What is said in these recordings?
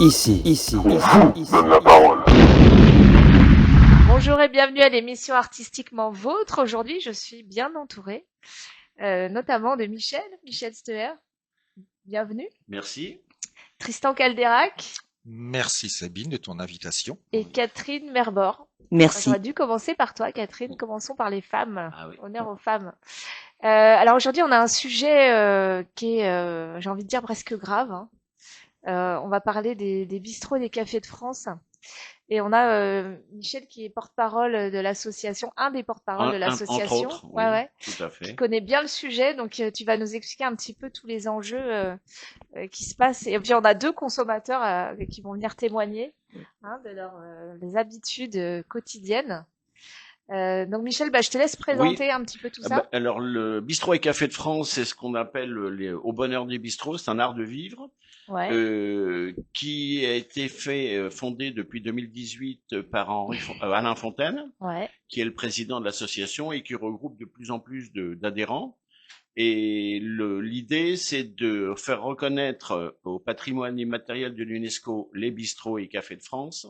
Donne la parole. Bonjour et bienvenue à l'émission Artistiquement Vôtre. Aujourd'hui, je suis bien entourée, notamment de Michel Steher. Bienvenue. Merci. Tristan Calderac Merci Sabine de ton invitation. et Catherine Merbor. Merci. J'aurais dû commencer par toi, Catherine. Commençons par les femmes. Ah oui. Honneur aux femmes. Alors aujourd'hui, on a un sujet qui est, j'ai envie de dire, presque grave, hein. On va parler des bistrots et des cafés de France. Et on a Michel qui est porte-parole de l'association, un des porte-paroles de l'association. Entre autres, oui, tout à fait. Qui connaît bien le sujet, donc tu vas nous expliquer un petit peu tous les enjeux qui se passent. Et puis on a deux consommateurs qui vont venir témoigner de leurs les habitudes quotidiennes. Donc Michel, je te laisse présenter un petit peu tout ça. Alors le bistrot et café de France, c'est ce qu'on appelle au bonheur des bistrots, c'est un art de vivre. Ouais. Qui a été fondé depuis 2018 par Alain Fontaine, Ouais. qui est le président de l'association et qui regroupe de plus en plus d'adhérents. Et l'idée, c'est de faire reconnaître au patrimoine immatériel de l'UNESCO les bistrots et cafés de France,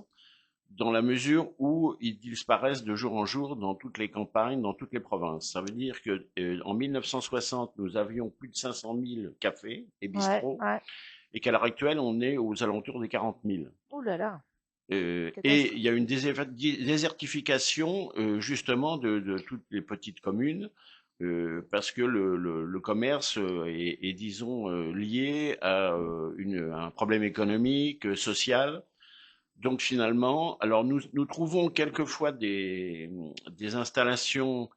dans la mesure où ils disparaissent de jour en jour dans toutes les campagnes, dans toutes les provinces. Ça veut dire que en 1960, nous avions plus de 500 000 cafés et bistrots. Ouais. Et qu'à l'heure actuelle, on est aux alentours des 40 000. Ouh là là. Et il y a une désertification justement de toutes les petites communes parce que le commerce est disons, lié à un problème économique, social. Donc finalement, alors nous trouvons quelquefois des installations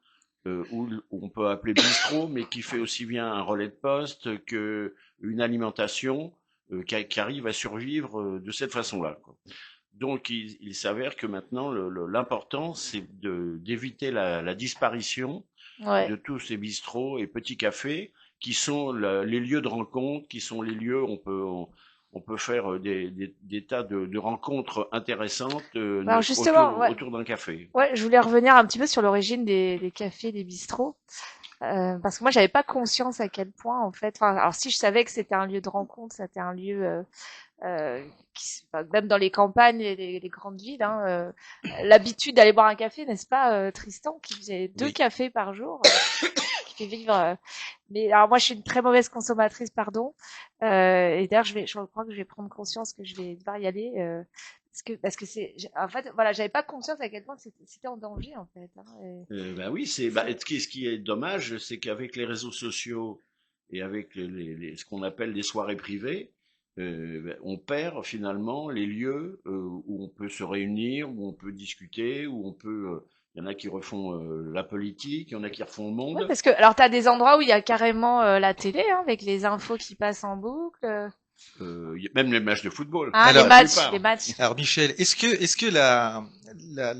où on peut appeler bistrot, mais qui fait aussi bien un relais de poste que une alimentation qui arrive à survivre de cette façon-là, quoi. Donc il s'avère que maintenant l'important c'est d'éviter la disparition de tous ces bistrots et petits cafés qui sont les lieux de rencontre, qui sont les lieux où on peut faire des tas de rencontres intéressantes Alors justement, autour d'un café. Ouais, je voulais revenir un petit peu sur l'origine des cafés, des bistrots. Parce que moi, j'avais pas conscience à quel point, en fait. Enfin, alors si je savais que c'était un lieu de rencontre, c'était un lieu même dans les campagnes, les grandes villes, l'habitude d'aller boire un café, n'est-ce pas, Tristan, qui faisait 2 cafés par jour, qui fait vivre. Mais alors moi, je suis une très mauvaise consommatrice, pardon. Et d'ailleurs, je crois que je vais prendre conscience que je vais devoir y aller. Parce que en fait, voilà, j'avais pas conscience à quel point c'était en danger, en fait. Oui, ce qui est dommage, c'est qu'avec les réseaux sociaux et avec ce qu'on appelle des soirées privées, on perd finalement les lieux où on peut se réunir, où on peut discuter, où on peut. Il y en a qui refont la politique, il y en a qui refont le monde. Ouais, parce que alors t'as des endroits où il y a carrément la télé, avec les infos qui passent en boucle. Même les matchs de football. Alors, les matchs. Alors Michel, est-ce que la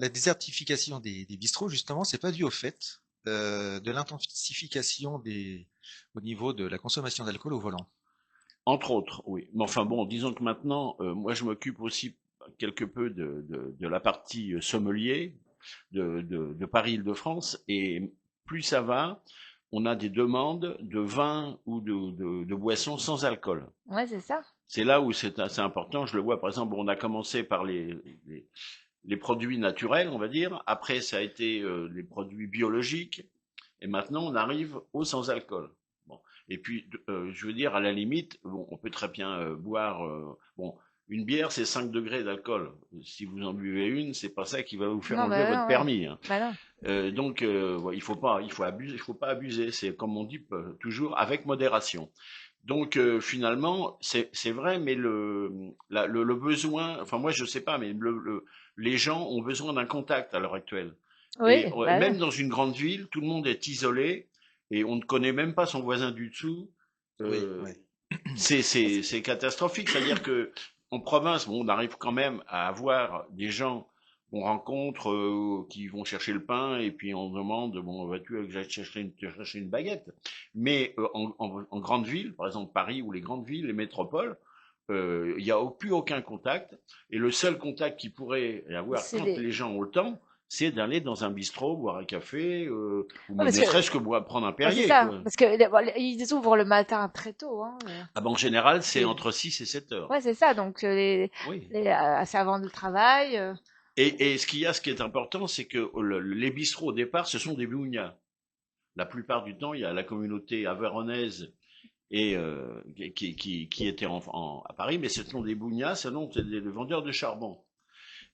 désertification des bistrots justement, c'est pas dû au fait de l'intensification au niveau de la consommation d'alcool au volant? Entre autres, oui. Mais enfin bon, disons que maintenant, moi je m'occupe aussi quelque peu de la partie sommelier de Paris-Île-de-France, et plus ça va, on a des demandes de vin ou de boissons sans alcool. Ouais, c'est ça. C'est là où c'est assez important. Je le vois, par exemple, on a commencé par les produits naturels, on va dire. Après, ça a été les produits biologiques. Et maintenant, on arrive au sans alcool. Bon. Et puis, je veux dire, à la limite, bon, on peut très bien boire. Bon, une bière, c'est 5 degrés d'alcool. Si vous en buvez une, c'est pas ça qui va vous faire enlever votre permis. Hein. Donc, il faut pas abuser. C'est comme on dit toujours, avec modération. Donc finalement, c'est vrai, mais le besoin, enfin moi je sais pas, mais les gens ont besoin d'un contact à l'heure actuelle. Oui, et même dans une grande ville, tout le monde est isolé et on ne connaît même pas son voisin du dessous. C'est catastrophique, c'est-à-dire que en province, bon, on arrive quand même à avoir des gens qu'on rencontre qui vont chercher le pain et puis on demande bon vas-tu que j'aille chercher une baguette, mais en grande ville, par exemple Paris ou les grandes villes, les métropoles, il n'y a plus aucun contact, et le seul contact qui pourrait y avoir quand les gens ont le temps, c'est d'aller dans un bistrot, boire un café, ou Ouais, même parce ne que serait-ce que prendre un ouais, c'est Perrier, ça, quoi. parce que ils ouvrent le matin très tôt, hein. Ah ben, en général, c'est C'est entre 6 et 7 heures. ouais, c'est ça. Donc Oui. c'est avant le travail. Et ce qui est important, c'est que les bistrots au départ, ce sont des bougnats. La plupart du temps, il y a la communauté avéronaise et qui était à Paris, mais ce sont des bougnats, ce sont des vendeurs de charbon.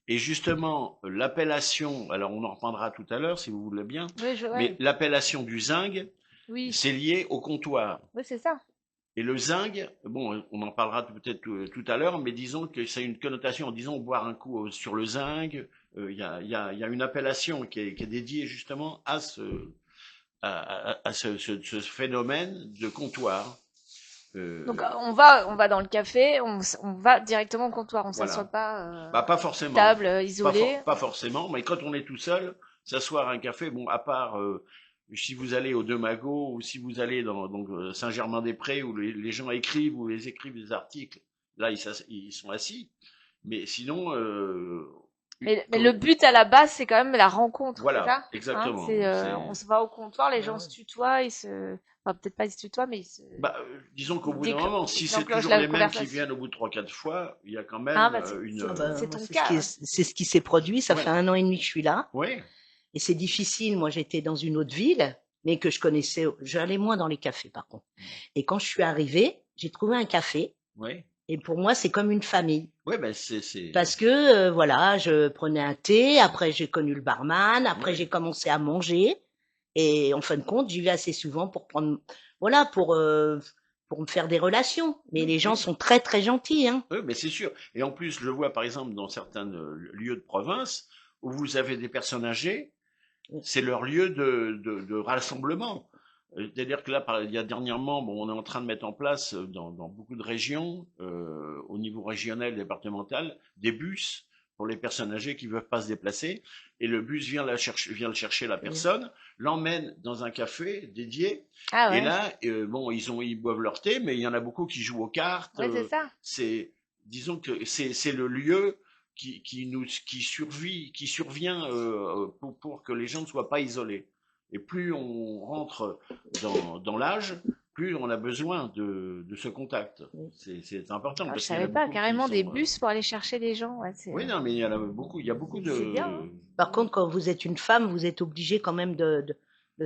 Et justement, l'appellation, alors on en reprendra tout à l'heure si vous voulez bien, Oui, mais ouais, l'appellation du zinc, oui, c'est lié au comptoir. oui, c'est ça. Et le zinc, bon, on en parlera peut-être tout à l'heure, mais disons que c'est une connotation, disons boire un coup sur le zinc, il y a une appellation qui est dédiée justement à ce phénomène de comptoir. Donc Euh, on va dans le café, on va directement au comptoir, on s'assoit voilà. pas Bah, pas forcément. table isolée. Pas forcément, mais quand on est tout seul, s'asseoir à un café, bon, à part si vous allez au Deux Magots ou si vous allez dans donc, Saint-Germain-des-Prés où les gens écrivent ou les écrivent des articles, là ils sont assis. Mais sinon, Mais le but à la base, c'est quand même la rencontre, c'est voilà, ça? Hein? exactement. C'est C'est on se va au comptoir, les Ah gens ouais. se tutoient, enfin peut-être pas ils se tutoient, mais bah, disons qu'au bout d'un moment, si ils c'est enclenchent toujours la les mêmes qui conversation. viennent au bout de 3, 4 fois, il y a quand Hein, même bah, une. Ah ben, c'est moi, ton c'est ce qui cas. c'est ce qui s'est produit. Ça fait Ouais, 1 an et demi que je suis là. ouais, Et c'est difficile. Moi, j'étais dans une autre ville, mais que je connaissais. J'allais moins dans les cafés, par contre. Et quand je suis arrivée, j'ai trouvé un café. ouais, Et pour moi, c'est comme une famille. ouais, ben Parce que, voilà, je prenais un thé. Après, j'ai connu le barman. Après, ouais. j'ai commencé à manger. Et en fin de compte, j'y vais assez souvent pour prendre, voilà, pour me faire des relations. Mais les gens Oui. sont très, très gentils, hein. Oui, mais c'est sûr. Et en plus, je le vois par exemple dans certains lieux de province où vous avez des personnes âgées, c'est leur lieu de rassemblement. C'est-à-dire que là, il y a dernièrement, bon, on est en train de mettre en place dans beaucoup de régions, au niveau régional, départemental, des bus pour les personnes âgées qui ne peuvent pas se déplacer. Et le bus vient le chercher la personne, l'emmène dans un café dédié. Ah Et ouais, là, bon, ils boivent leur thé, mais il y en a beaucoup qui jouent aux cartes. ouais, c'est ça. C'est, disons que c'est le lieu qui survient pour que les gens ne soient pas isolés. Et plus on rentre dans l'âge, plus on a besoin de ce contact. C'est important Ah, je parce qu'il y en a savais pas, beaucoup qui carrément des sont. bus pour aller chercher les gens. Ouais, Oui, non, mais il y a beaucoup c'est bien, hein. de. Par contre, quand vous êtes une femme, vous êtes obligé quand même de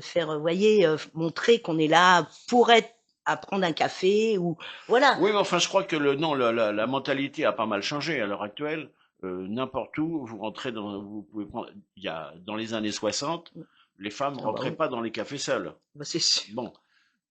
faire, vous voyez, montrer qu'on est là pour être à prendre un café ou voilà. Oui, mais enfin, je crois que non, la mentalité a pas mal changé à l'heure actuelle. N'importe où, vous rentrez vous pouvez prendre. Il y a dans les années 60, les femmes Ah bah rentraient oui, pas dans les cafés seules. bah c'est sûr. Bon,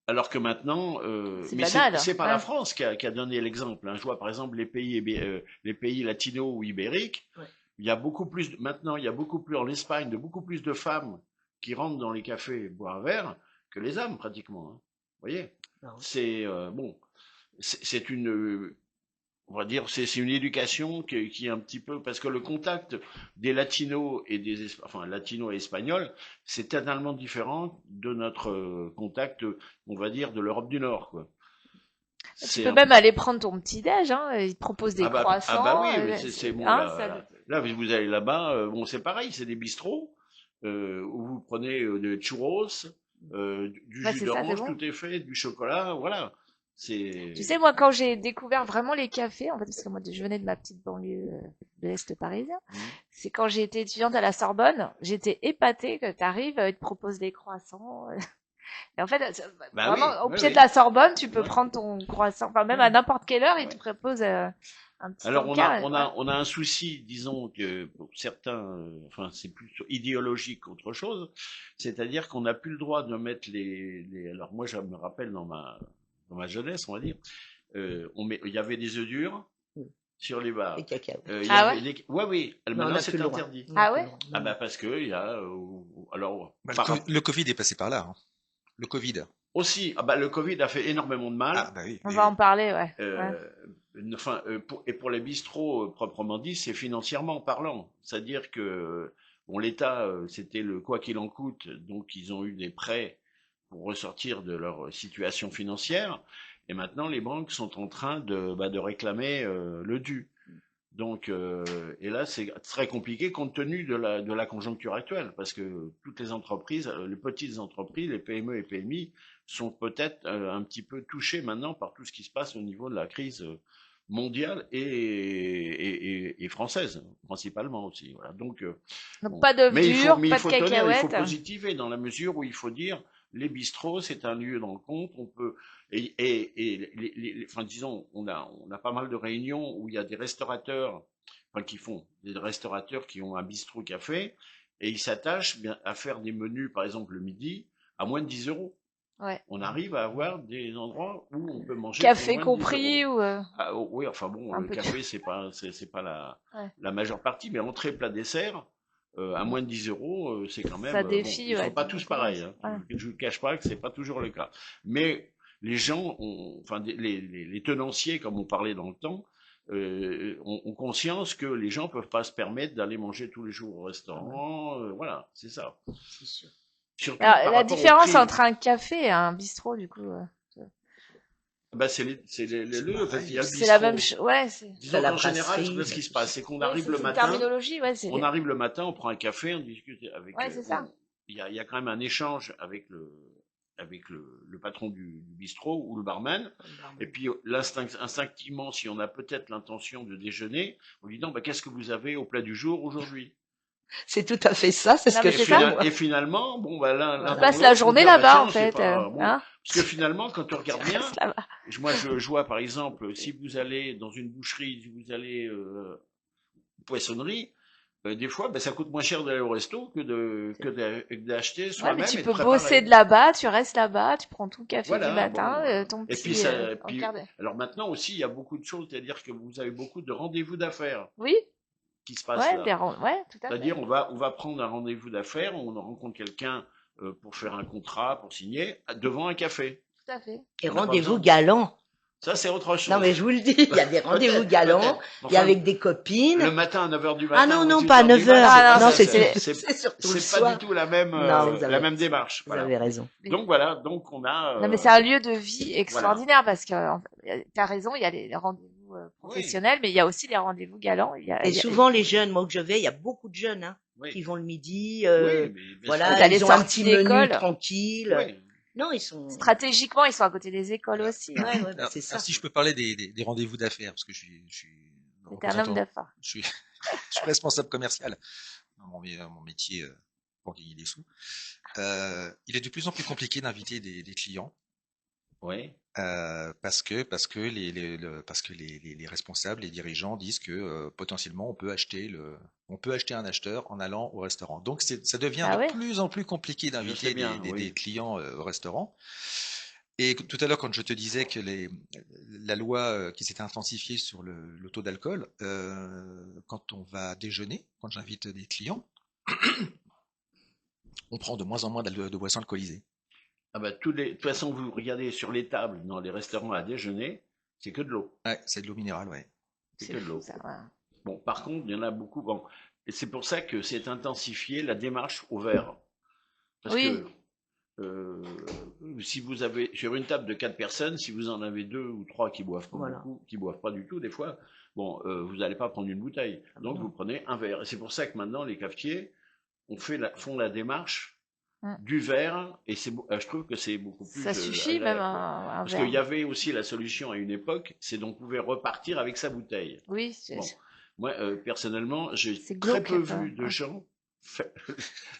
alors que maintenant, C'est mais banal, c'est pas la hein. France qui a donné l'exemple. Hein. Je vois par exemple les pays latinos ou ibériques. Ouais. Il y a beaucoup plus maintenant, il y a beaucoup plus en Espagne, de beaucoup plus de femmes qui rentrent dans les cafés boire un verre que les hommes pratiquement. Hein. Vous voyez, Ah ouais. c'est bon, c'est une, on va dire, c'est une éducation qui est un petit peu parce que le contact des latinos et enfin latinos et espagnols, c'est totalement différent de notre contact, on va dire, de l'Europe du Nord, quoi. Tu C'est peux un même aller prendre ton petit déj, hein. Ils te proposent des ah bah croissants, oui, mais c'est bon hein, là vous allez là-bas, bon c'est pareil, c'est des bistrots où vous prenez des churros, du ouais, jus c'est ça, c'est d'orange, bon. tout est fait, du chocolat, voilà. Tu C'est sais, moi, quand j'ai découvert vraiment les cafés, en fait, parce que moi, je venais de ma petite banlieue de l'Est parisien, Mhm. c'est quand j'ai été étudiante à la Sorbonne, j'étais épatée que tu arrives, ils te proposent des croissants. Et en fait, Bah vraiment, oui, au oui, pied de oui. la Sorbonne, tu peux Ouais, prendre ton croissant, enfin, même à ouais, n'importe quelle heure, ils te ouais. proposent un petit Alors encart. Ouais. on a un souci, disons que pour certains, enfin c'est plus idéologique qu'autre chose, c'est-à-dire qu'on n'a plus le droit de mettre alors moi je me rappelle dans ma jeunesse, on va dire, il y avait des œufs durs Mm. sur les Les bars. cacahuètes. Il y Ah avait ouais? ouais oui, Mais on maintenant n'a plus c'est le droit. interdit. On n'a Ah plus le ouais? droit. Ah Non, bah non. parce que il y a alors Bah, par le Covid est passé par là, hein. Le Covid. aussi ah bah le Covid a fait énormément de mal. Ah, bah oui, On oui, va en oui. parler, ouais. Ouais. Euh, enfin, pour les bistrots proprement dit, c'est financièrement parlant. C'est-à-dire que bon, l'État, c'était le quoi qu'il en coûte, donc ils ont eu des prêts pour ressortir de leur situation financière. Et maintenant, les banques sont en train de réclamer le dû. Donc, et là, c'est très compliqué compte tenu de la conjoncture actuelle, parce que toutes les entreprises, les petites entreprises, les PME et PMI, sont peut-être un petit peu touchées maintenant par tout ce qui se passe au niveau de la crise mondiale et française, principalement aussi. Voilà. Donc, Donc bon. pas d'œufs Mais durs, il pas de faut tenir, il faut cacahuètes. positiver dans la mesure où il faut dire, les bistrots, c'est un lieu dans le compte, on peut, enfin, disons, on a pas mal de réunions où il y a des restaurateurs, enfin, des restaurateurs qui ont un bistrot café, et ils s'attachent bien à faire des menus, par exemple, le midi, à moins de 10 euros. Ouais. On arrive à avoir des endroits où on peut manger Café pour moins de 10 compris euros. ou Ah, oh, oui, enfin bon, un le peu de... café, c'est pas Ouais. la majeure partie, mais entrée, plat, dessert, à moins de 10 euros, c'est quand même, Ça bon, défie, ils ouais, sont pas de tous beaucoup, pareils, hein. ouais. Je vous cache pas que c'est pas toujours le cas. Mais les gens enfin, les tenanciers, comme on parlait dans le temps, ont conscience que les gens peuvent pas se permettre d'aller manger tous les jours au restaurant, voilà, c'est ça. C'est sûr. Surtout Alors, par la rapport au différence prix. entre un café et un bistrot, du coup, Bah, c'est les deux, parce qu'il y a le c'est la même bistrot. chose. Ouais, c'est Disons la qu'en général, brasserie, ce qui se passe, c'est qu'on oui, arrive le c'est une matin, terminologie, ouais, c'est on prend un café, on discute avec. ouais, c'est ça. Bon, il y a quand même un échange avec le patron du bistrot ou le barman. Et puis instinctivement, si on a peut-être l'intention de déjeuner, on lui dit non, bah, qu'est-ce que vous avez au plat du jour aujourd'hui? C'est tout à fait ça, c'est ce Non, que mais je c'est fais ça. moi. Et finalement, bon, bah, l'un Tu dans passes l'autre, la on journée dit, ah, bah, là-bas, en tiens, c'est fait, pas bon. hein. Parce que finalement, quand on Tu regarde bien, restes là-bas. moi, je vois par exemple, si vous allez dans une boucherie, si vous allez poissonnerie, des fois, ben, ça coûte moins cher d'aller au resto que d'acheter Ouais, mais soi-même tu et de peux bosser préparer. de là-bas, tu restes là-bas, tu prends ton café du Voilà, matin, bon. ton Et puis, petit en puis, quart d'heure. alors maintenant aussi, il y a beaucoup de choses, c'est-à-dire que vous avez beaucoup de rendez-vous d'affaires Oui, qui se passent ouais, là. ouais, tout à fait. C'est-à-dire, on va prendre un rendez-vous d'affaires, on rencontre quelqu'un pour faire un contrat, pour signer, devant un café. Tout à fait. Et On n'a pas rendez-vous besoin. galants. Ça, c'est autre chose. Non, mais je vous le dis, il y a des rendez-vous Peut-être, galants, peut-être. il y a Enfin, avec des copines. le matin à 9 heures du Ah matin non, ou non, 18 pas à heures du 9 mat, heures. c'est pas Non, ça, c'est surtout le c'est pas du soir. tout la même, Non, vous la avez, même démarche. vous Voilà. avez raison. Donc voilà, donc on a. Non, mais c'est un lieu de vie Voilà. extraordinaire parce que t'as raison, il y a les rendez-vous Oui, professionnels, mais il y a aussi les rendez-vous galants. Et souvent, les jeunes, moi que je vais, il y a beaucoup de jeunes hein, qui oui, vont le midi. oui, mais bien Voilà, sûr. t'as les ils ont un sorties petit menu d'école. tranquille. Oui. Non, ils sont. Stratégiquement, ils sont à côté des écoles Alors, aussi. Hein. Ouais, ouais, bah, alors, c'est ça. si je peux parler des rendez-vous d'affaires, parce que je suis T'es un homme représentant, d'affaires. je suis, je suis responsable commercial dans mon métier pour gagner des sous. Il est de plus en plus compliqué d'inviter des clients Oui. parce que les responsables, les dirigeants disent que potentiellement on peut acheter un acheteur en allant au restaurant. Donc ça devient Ah de ouais. plus en plus compliqué Je sais d'inviter bien, des oui. clients au restaurant. Et tout à l'heure, quand je te disais que la loi qui s'était intensifiée sur le taux d'alcool, quand on va déjeuner, quand j'invite des clients, on prend de moins en moins de boissons alcoolisées. Ah bah, de toute façon, vous regardez sur les tables dans les restaurants à déjeuner, c'est que de l'eau. Ouais, c'est de l'eau minérale, ouais. C'est C'est que de fou l'eau. ça. Ouais. Bon, par contre, il y en a beaucoup. Bon, et c'est pour ça que c'est intensifié la démarche au verre. Parce Oui. que si vous avez sur une table de 4 personnes, si vous en avez 2 ou 3 qui boivent pas Voilà. beaucoup, qui boivent pas du tout des fois, bon, vous n'allez pas prendre une bouteille. Donc non. vous prenez un verre. Et c'est pour ça que maintenant les cafetiers font la démarche du verre. Et je trouve que c'est beaucoup plus Ça suffit agréable, même quoi. un Parce verre. qu'il y avait aussi la solution à une époque, c'est qu'on pouvait repartir avec sa bouteille. Oui. Bon, moi personnellement, j'ai C'est très glauque, peu quoi. vu de Ouais. gens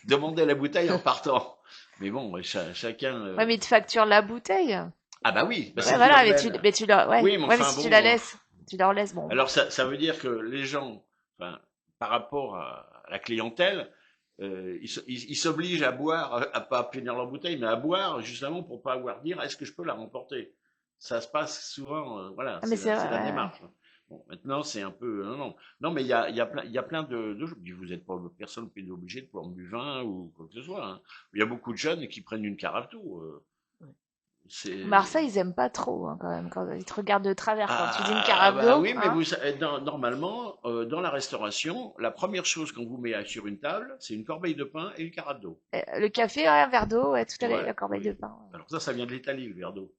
demander la bouteille en partant. Mais bon, chacun. Ouais, mais ils te facturent la bouteille. Ah bah oui, bah Ouais, c'est voilà, qu'ils mais tu, l'emmènent. mais tu leur, ouais. Oui, mais Ouais, mais enfin si tu bon. la laisses, tu leur laisses, bon. Alors ça veut dire que les gens, enfin, par rapport à la clientèle, ils s'obligent à boire, à pas finir leur bouteille, mais à boire justement pour pas avoir à dire est-ce que je peux la remporter. Ça se passe souvent, voilà, Ah, mais c'est vrai, la ouais. démarche. Bon, maintenant c'est un peu non, mais il y a plein de vous êtes pas personne n'est obligé de boire du vin ou quoi que ce soit. Hein. Il y a beaucoup de jeunes qui prennent une carafe tout. C'est Marseille, ils aiment pas trop, hein, quand même, quand ils te regardent de travers quand tu dis une ah carafe bah d'eau, oui, mais hein. normalement, dans la restauration, la première chose qu'on vous met sur une table, c'est une corbeille de pain et une carafe d'eau. Le café, ouais, un verre d'eau, ouais, tout à l'heure, Voilà, la corbeille oui. de pain. Ouais. Alors ça vient de l'Italie, le verre d'eau.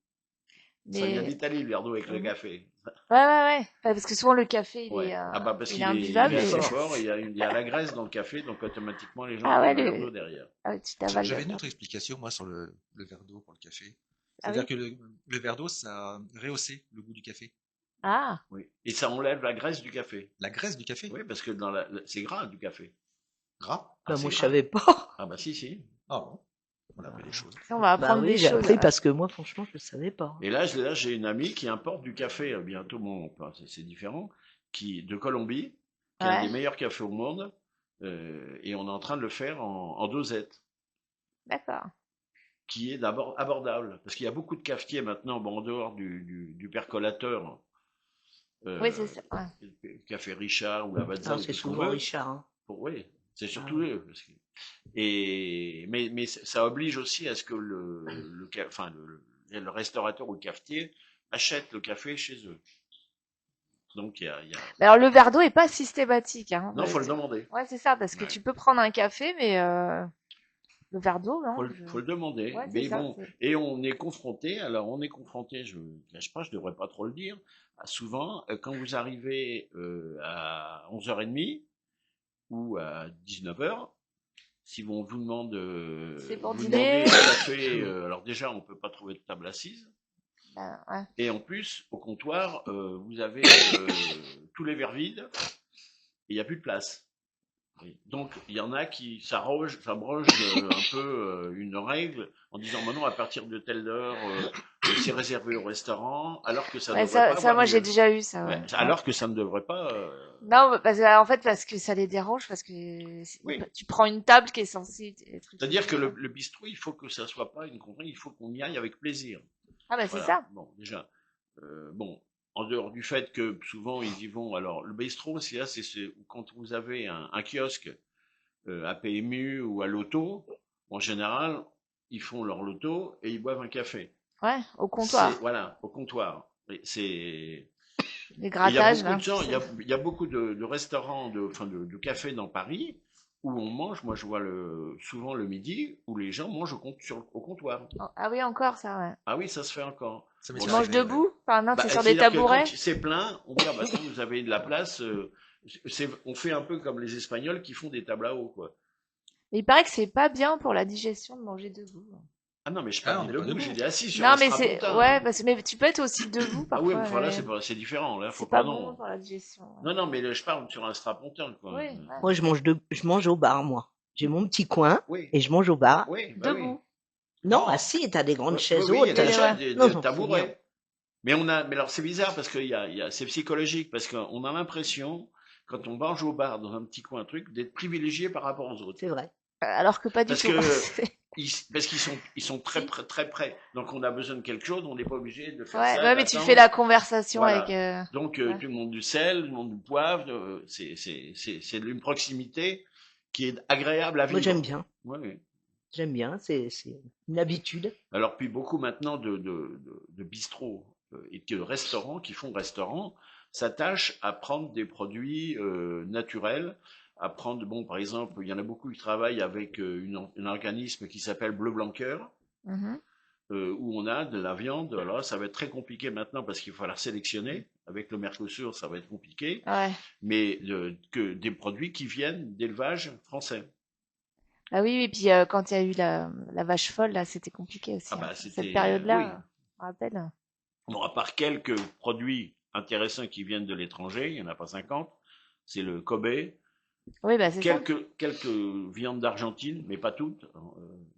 Ça vient Mais d'Italie, le verre d'eau avec le Mhm. café. ouais. Parce que souvent le café, Ouais. Ah bah parce il est qu'il imbuvable. est assez D'accord. fort, il y a la graisse dans le café, donc automatiquement les gens Ah ouais, prennent le verre d'eau derrière. tu t'avales J'avais le une autre explication, moi, sur le verre d'eau pour le café. Ah C'est-à-dire oui? que le verre d'eau, ça rehaussait le goût du café. Ah, Oui. Et ça enlève la graisse du café. La graisse du café, Oui, parce que c'est gras du café. gras. Ah, Bah, c'est moi, je gras. savais pas. Ah bah si. Ah bon, on appelle les choses. ça, on va Bah apprendre oui, des j'ai choses. appris parce que moi, franchement, je savais pas. Et là, j'ai une amie qui importe du café, bientôt, bon, enfin, c'est différent, de Colombie, qui est un Ouais, des meilleurs cafés au monde, et on est en train de le faire en dosette, d'accord. qui est d'abord abordable, parce qu'il y a beaucoup de cafetiers maintenant, bon, en dehors du percolateur, Oui, c'est euh, ça. Ouais. le Café Richard ou Lavazza Alors, ou c'est tout ce qu'on souvent veut. Richard. Hein. Oui, c'est Ah surtout oui. eux. Mais ça oblige aussi à ce que enfin, le restaurateur ou le cafetier achète le café chez eux. Donc il y a... Mais alors, le verre d'eau est pas systématique, hein. Non, faut le demander. Ouais, c'est ça, parce que Ouais. tu peux prendre un café, mais le verre d'eau, non. Faut le demander. Ouais, c'est Mais ça. bon, et on est confronté, je ne cache pas, je devrais pas trop le dire, souvent, quand vous arrivez à 11h30 ou à 19h, si on vous demande, C'est pour vous dîner. demandez un café, alors déjà, on peut pas trouver de table assise. Ben, ouais. Et en plus, au comptoir, vous avez tous les verres vides et il n'y a plus de place. Oui. Donc, il y en a qui s'abroge un peu une règle en disant maintenant, à partir de telle heure, c'est réservé au restaurant, alors que ça ne Ouais, devrait pas ça, avoir moi, j'ai lieu. déjà eu ça, Ouais, ouais. alors que ça ne devrait pas. Non, en fait, parce que ça les dérange, parce que Oui. tu prends une table qui est censée être C'est-à-dire que utilisée. le bistrot, il faut que ça soit pas une contrainte, il faut qu'on y aille avec plaisir. Ah, bah, c'est Voilà. ça. Bon, déjà. Bon, en dehors du fait que souvent ils y vont. Alors, le bistrot, c'est quand vous avez un kiosque à PMU ou à Loto, en général, ils font leur Loto et ils boivent un café. Ouais, au comptoir. Voilà, au comptoir. Les Il y a grattages, beaucoup là. de gens, il y a beaucoup de restaurants, enfin de cafés dans Paris où on mange. Moi, je vois souvent le midi où les gens mangent au comptoir. Ah oui, encore ça, ouais. Ah oui, ça se fait encore. Ça m'est Bon, Tu déjà manges arrivé, ouais. debout? Enfin, non, bah, c'est sur des c'est-à-dire que quand tabourets. c'est plein, on dit ah bah attends, vous avez de la place. On fait un peu comme les Espagnols qui font des tables à eau, quoi. Mais il paraît que c'est pas bien pour la digestion de manger debout. Ah non, mais je Ah, parle on dit n'est pas debout, debout. j'ai dit assis sur Non, un mais c'est, strapontin. ouais, mais tu peux être aussi debout Ah oui, mais parfois. enfin là, Ouais. c'est différent. Là, faut C'est pas pas, bon non. pour la digestion. Ouais. Non, non, mais je parle sur un strapontin, quoi. Oui, ouais. Moi, je mange au bar, moi. J'ai mon petit coin Oui, et je mange au bar. oui, bah oui. Debout. Non, Non. assis, t'as des grandes Oui, chaises oui, il y a hautes. des Ouais. chaises, des Non, non, c'est bien. tabourets. Mais alors c'est bizarre parce que c'est psychologique parce qu'on a l'impression quand on mange au bar dans un petit coin, un truc, d'être privilégié par rapport aux autres. C'est vrai. Alors que pas du Parce tout. que parce qu'ils sont très très près. Donc on a besoin de quelque chose, on n'est pas obligé de faire ça. Ouais, mais tu d'attendre. fais la conversation Voilà. avec. Donc Ouais. tout le monde du sel, tout le monde du poivre, c'est une proximité qui est agréable à vivre. Moi, j'aime bien. Ouais, ouais. J'aime bien. C'est une habitude. Alors puis beaucoup maintenant de bistrots et de restaurants qui font restaurant s'attachent à prendre des produits naturels, à prendre, bon, par exemple, il y en a beaucoup qui travaillent avec un organisme qui s'appelle Bleu Blanc Cœur, Mhm. où on a de la viande. Alors ça va être très compliqué maintenant parce qu'il va falloir sélectionner. Avec le Mercosur, ça va être compliqué, Ouais. mais que des produits qui viennent d'élevage français. Ah oui, et puis quand il y a eu la vache folle, là, c'était compliqué aussi. Ah bah Hein. c'était, Cette période-là, oui. je me rappelle. Bon, à part quelques produits intéressants qui viennent de l'étranger, il n'y en a pas 50, c'est le Kobe, Oui, bah c'est ça. quelques viandes d'Argentine, mais pas toutes.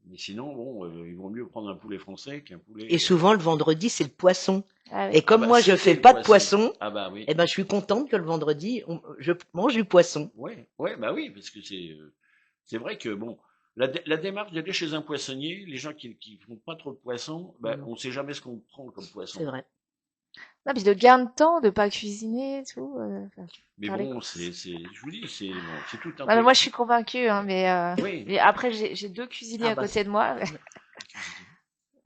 Mais sinon, bon, il vaut mieux prendre un poulet français qu'un poulet. Et souvent, le vendredi, c'est le poisson. Ah oui. Et comme bah, moi, je c'était fais le pas de poisson, Ah bah oui. eh ben, je suis contente que le vendredi, je mange du poisson. Ouais, bah oui, parce que c'est vrai que bon, la démarche d'aller chez un poissonnier, les gens qui font pas trop de poissons, bah, Non. on sait jamais ce qu'on prend comme poisson. C'est vrai. Non, puis le gain de temps de pas cuisiner et tout. Mais faire les bon, courses. je vous dis, c'est tout un Ouais, mais truc. moi, je suis convaincue, hein, Oui. mais après, j'ai deux cuisiniers Ah à bah, côté de moi.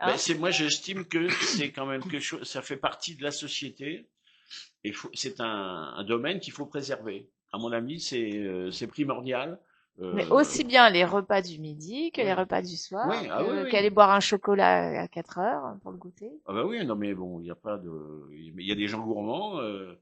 Hein. Ben, moi, j'estime que c'est quand même quelque chose, ça fait partie de la société et c'est un domaine qu'il faut préserver. À mon avis, c'est primordial Mais Euh, aussi bien les repas du midi que les oui, repas du soir, oui, ah oui, qu'aller oui. boire un chocolat à 4 heures pour le goûter. Ah bah oui, non mais bon, il y a pas de, il y a des gens gourmands En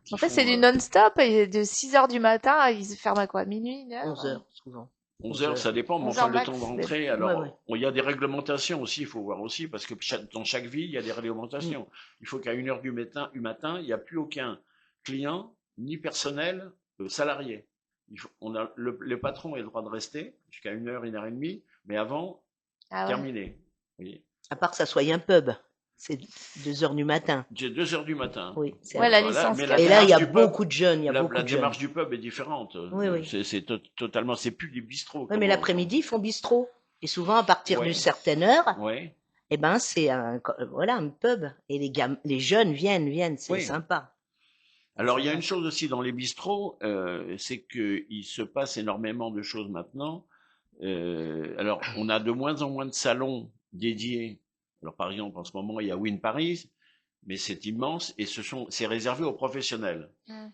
qui fait, c'est font du non-stop et de 6 heures du matin, ils se ferment à quoi? Minuit, 1 11 heure? heures, souvent. 11 11 heures, ça heures. dépend, mais 11 enfin heures le temps de max. rentrer. Ouais, ouais. Alors, il y a des réglementations aussi, il faut voir aussi, parce que dans chaque ville, il y a des Mm. réglementations. Il faut qu'à 1 heure du matin, il n'y a plus aucun client ni personnel salarié. Le patron a le droit de rester jusqu'à 1 heure, 1 heure et demie, mais avant, Ah ouais. terminé. Vous voyez. À part que ça soit un pub. C'est 2 heures du matin. J'ai 2 heures du matin. Oui, c'est Ouais, la Voilà, licence mais la Et là, il y démarche a du pub, beaucoup de jeunes. Il y a beaucoup la de jeunes. démarche du pub est différente. Oui, oui. Totalement, c'est plus des bistrots. Oui, mais l'après-midi, ils font bistrot. Et souvent, à partir d'une Ouais, certaine heure, ouais, eh ben, c'est voilà, un pub. Et les jeunes viennent, c'est oui. sympa. Alors, il y a Sympa. une chose aussi dans les bistrots, c'est qu'il se passe énormément de choses maintenant. Alors, on a de moins en moins de salons dédiés. Alors, par exemple, en ce moment, il y a Win Paris, mais c'est immense et c'est réservé aux professionnels. Mm.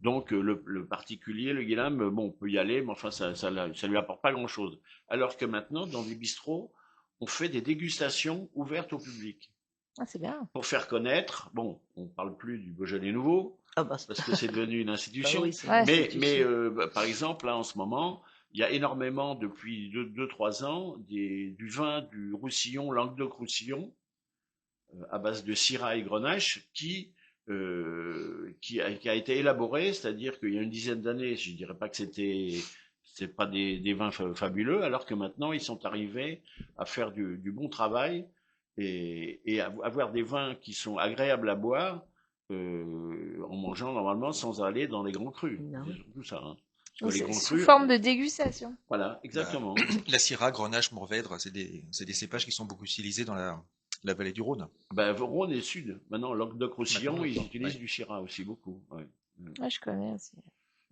Donc, le particulier, le Guilhem, bon, on peut y aller, mais enfin, ça lui apporte pas grand-chose. Alors que maintenant, dans des bistrots, on fait des dégustations ouvertes au public Ah, c'est bien. pour faire connaître. Bon, on parle plus du Beaujolais nouveau Ah bah, parce que c'est devenu une bah institution. oui, c'est une Ouais. Mais institution. bah, par exemple, là, en ce moment, il y a énormément, depuis 2, 3 ans, du vin du Roussillon, Languedoc-Roussillon, à base de Syrah et Grenache, qui a été élaboré, c'est-à-dire qu'il y a une dizaine d'années, je ne dirais pas que c'est pas des vins fabuleux, alors que maintenant, ils sont arrivés à faire du bon travail et à avoir des vins qui sont agréables à boire en mangeant normalement sans aller dans les grands crus. Ah C'est oui. surtout ça. Hein. Parce Donc, que les c'est grands sous crus, forme de dégustation. voilà, Bah, exactement. la Syrah, Grenache, Mourvèdre, c'est des cépages qui sont beaucoup utilisés dans la vallée du Rhône. Ben, Rhône est sud. Maintenant, Languedoc-Roussillon, Maintenant, ils maintenant, utilisent ouais. du Syrah aussi beaucoup. Ouais. Ouais, je connais aussi.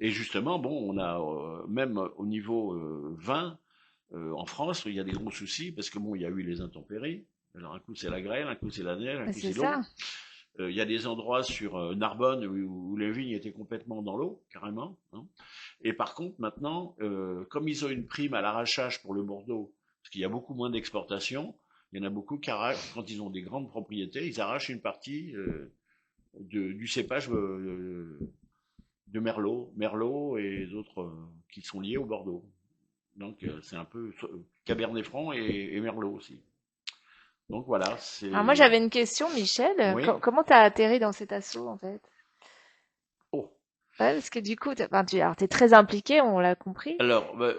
Et justement, bon, on a même au niveau vin, en France, il y a des gros soucis parce que bon, il y a eu les intempéries. Alors un coup c'est la grêle, un coup c'est la neige, un Mais coup c'est c'est l'eau. ça. Il y a des endroits sur Narbonne où les vignes étaient complètement dans l'eau, carrément. Hein. Et par contre, maintenant, comme ils ont une prime à l'arrachage pour le Bordeaux, parce qu'il y a beaucoup moins d'exportation, il y en a beaucoup qui arrachent, quand ils ont des grandes propriétés, ils arrachent une partie du cépage de Merlot et d'autres qui sont liés au Bordeaux. Donc c'est un peu Cabernet Franc et Merlot aussi. Donc voilà, Alors moi, c'est... j'avais une question, Michel. Oui. Comment t'as atterri dans cet assaut, en fait? Oh. Ouais, parce que du coup, alors, t'es très impliqué, on l'a compris. Alors, bah,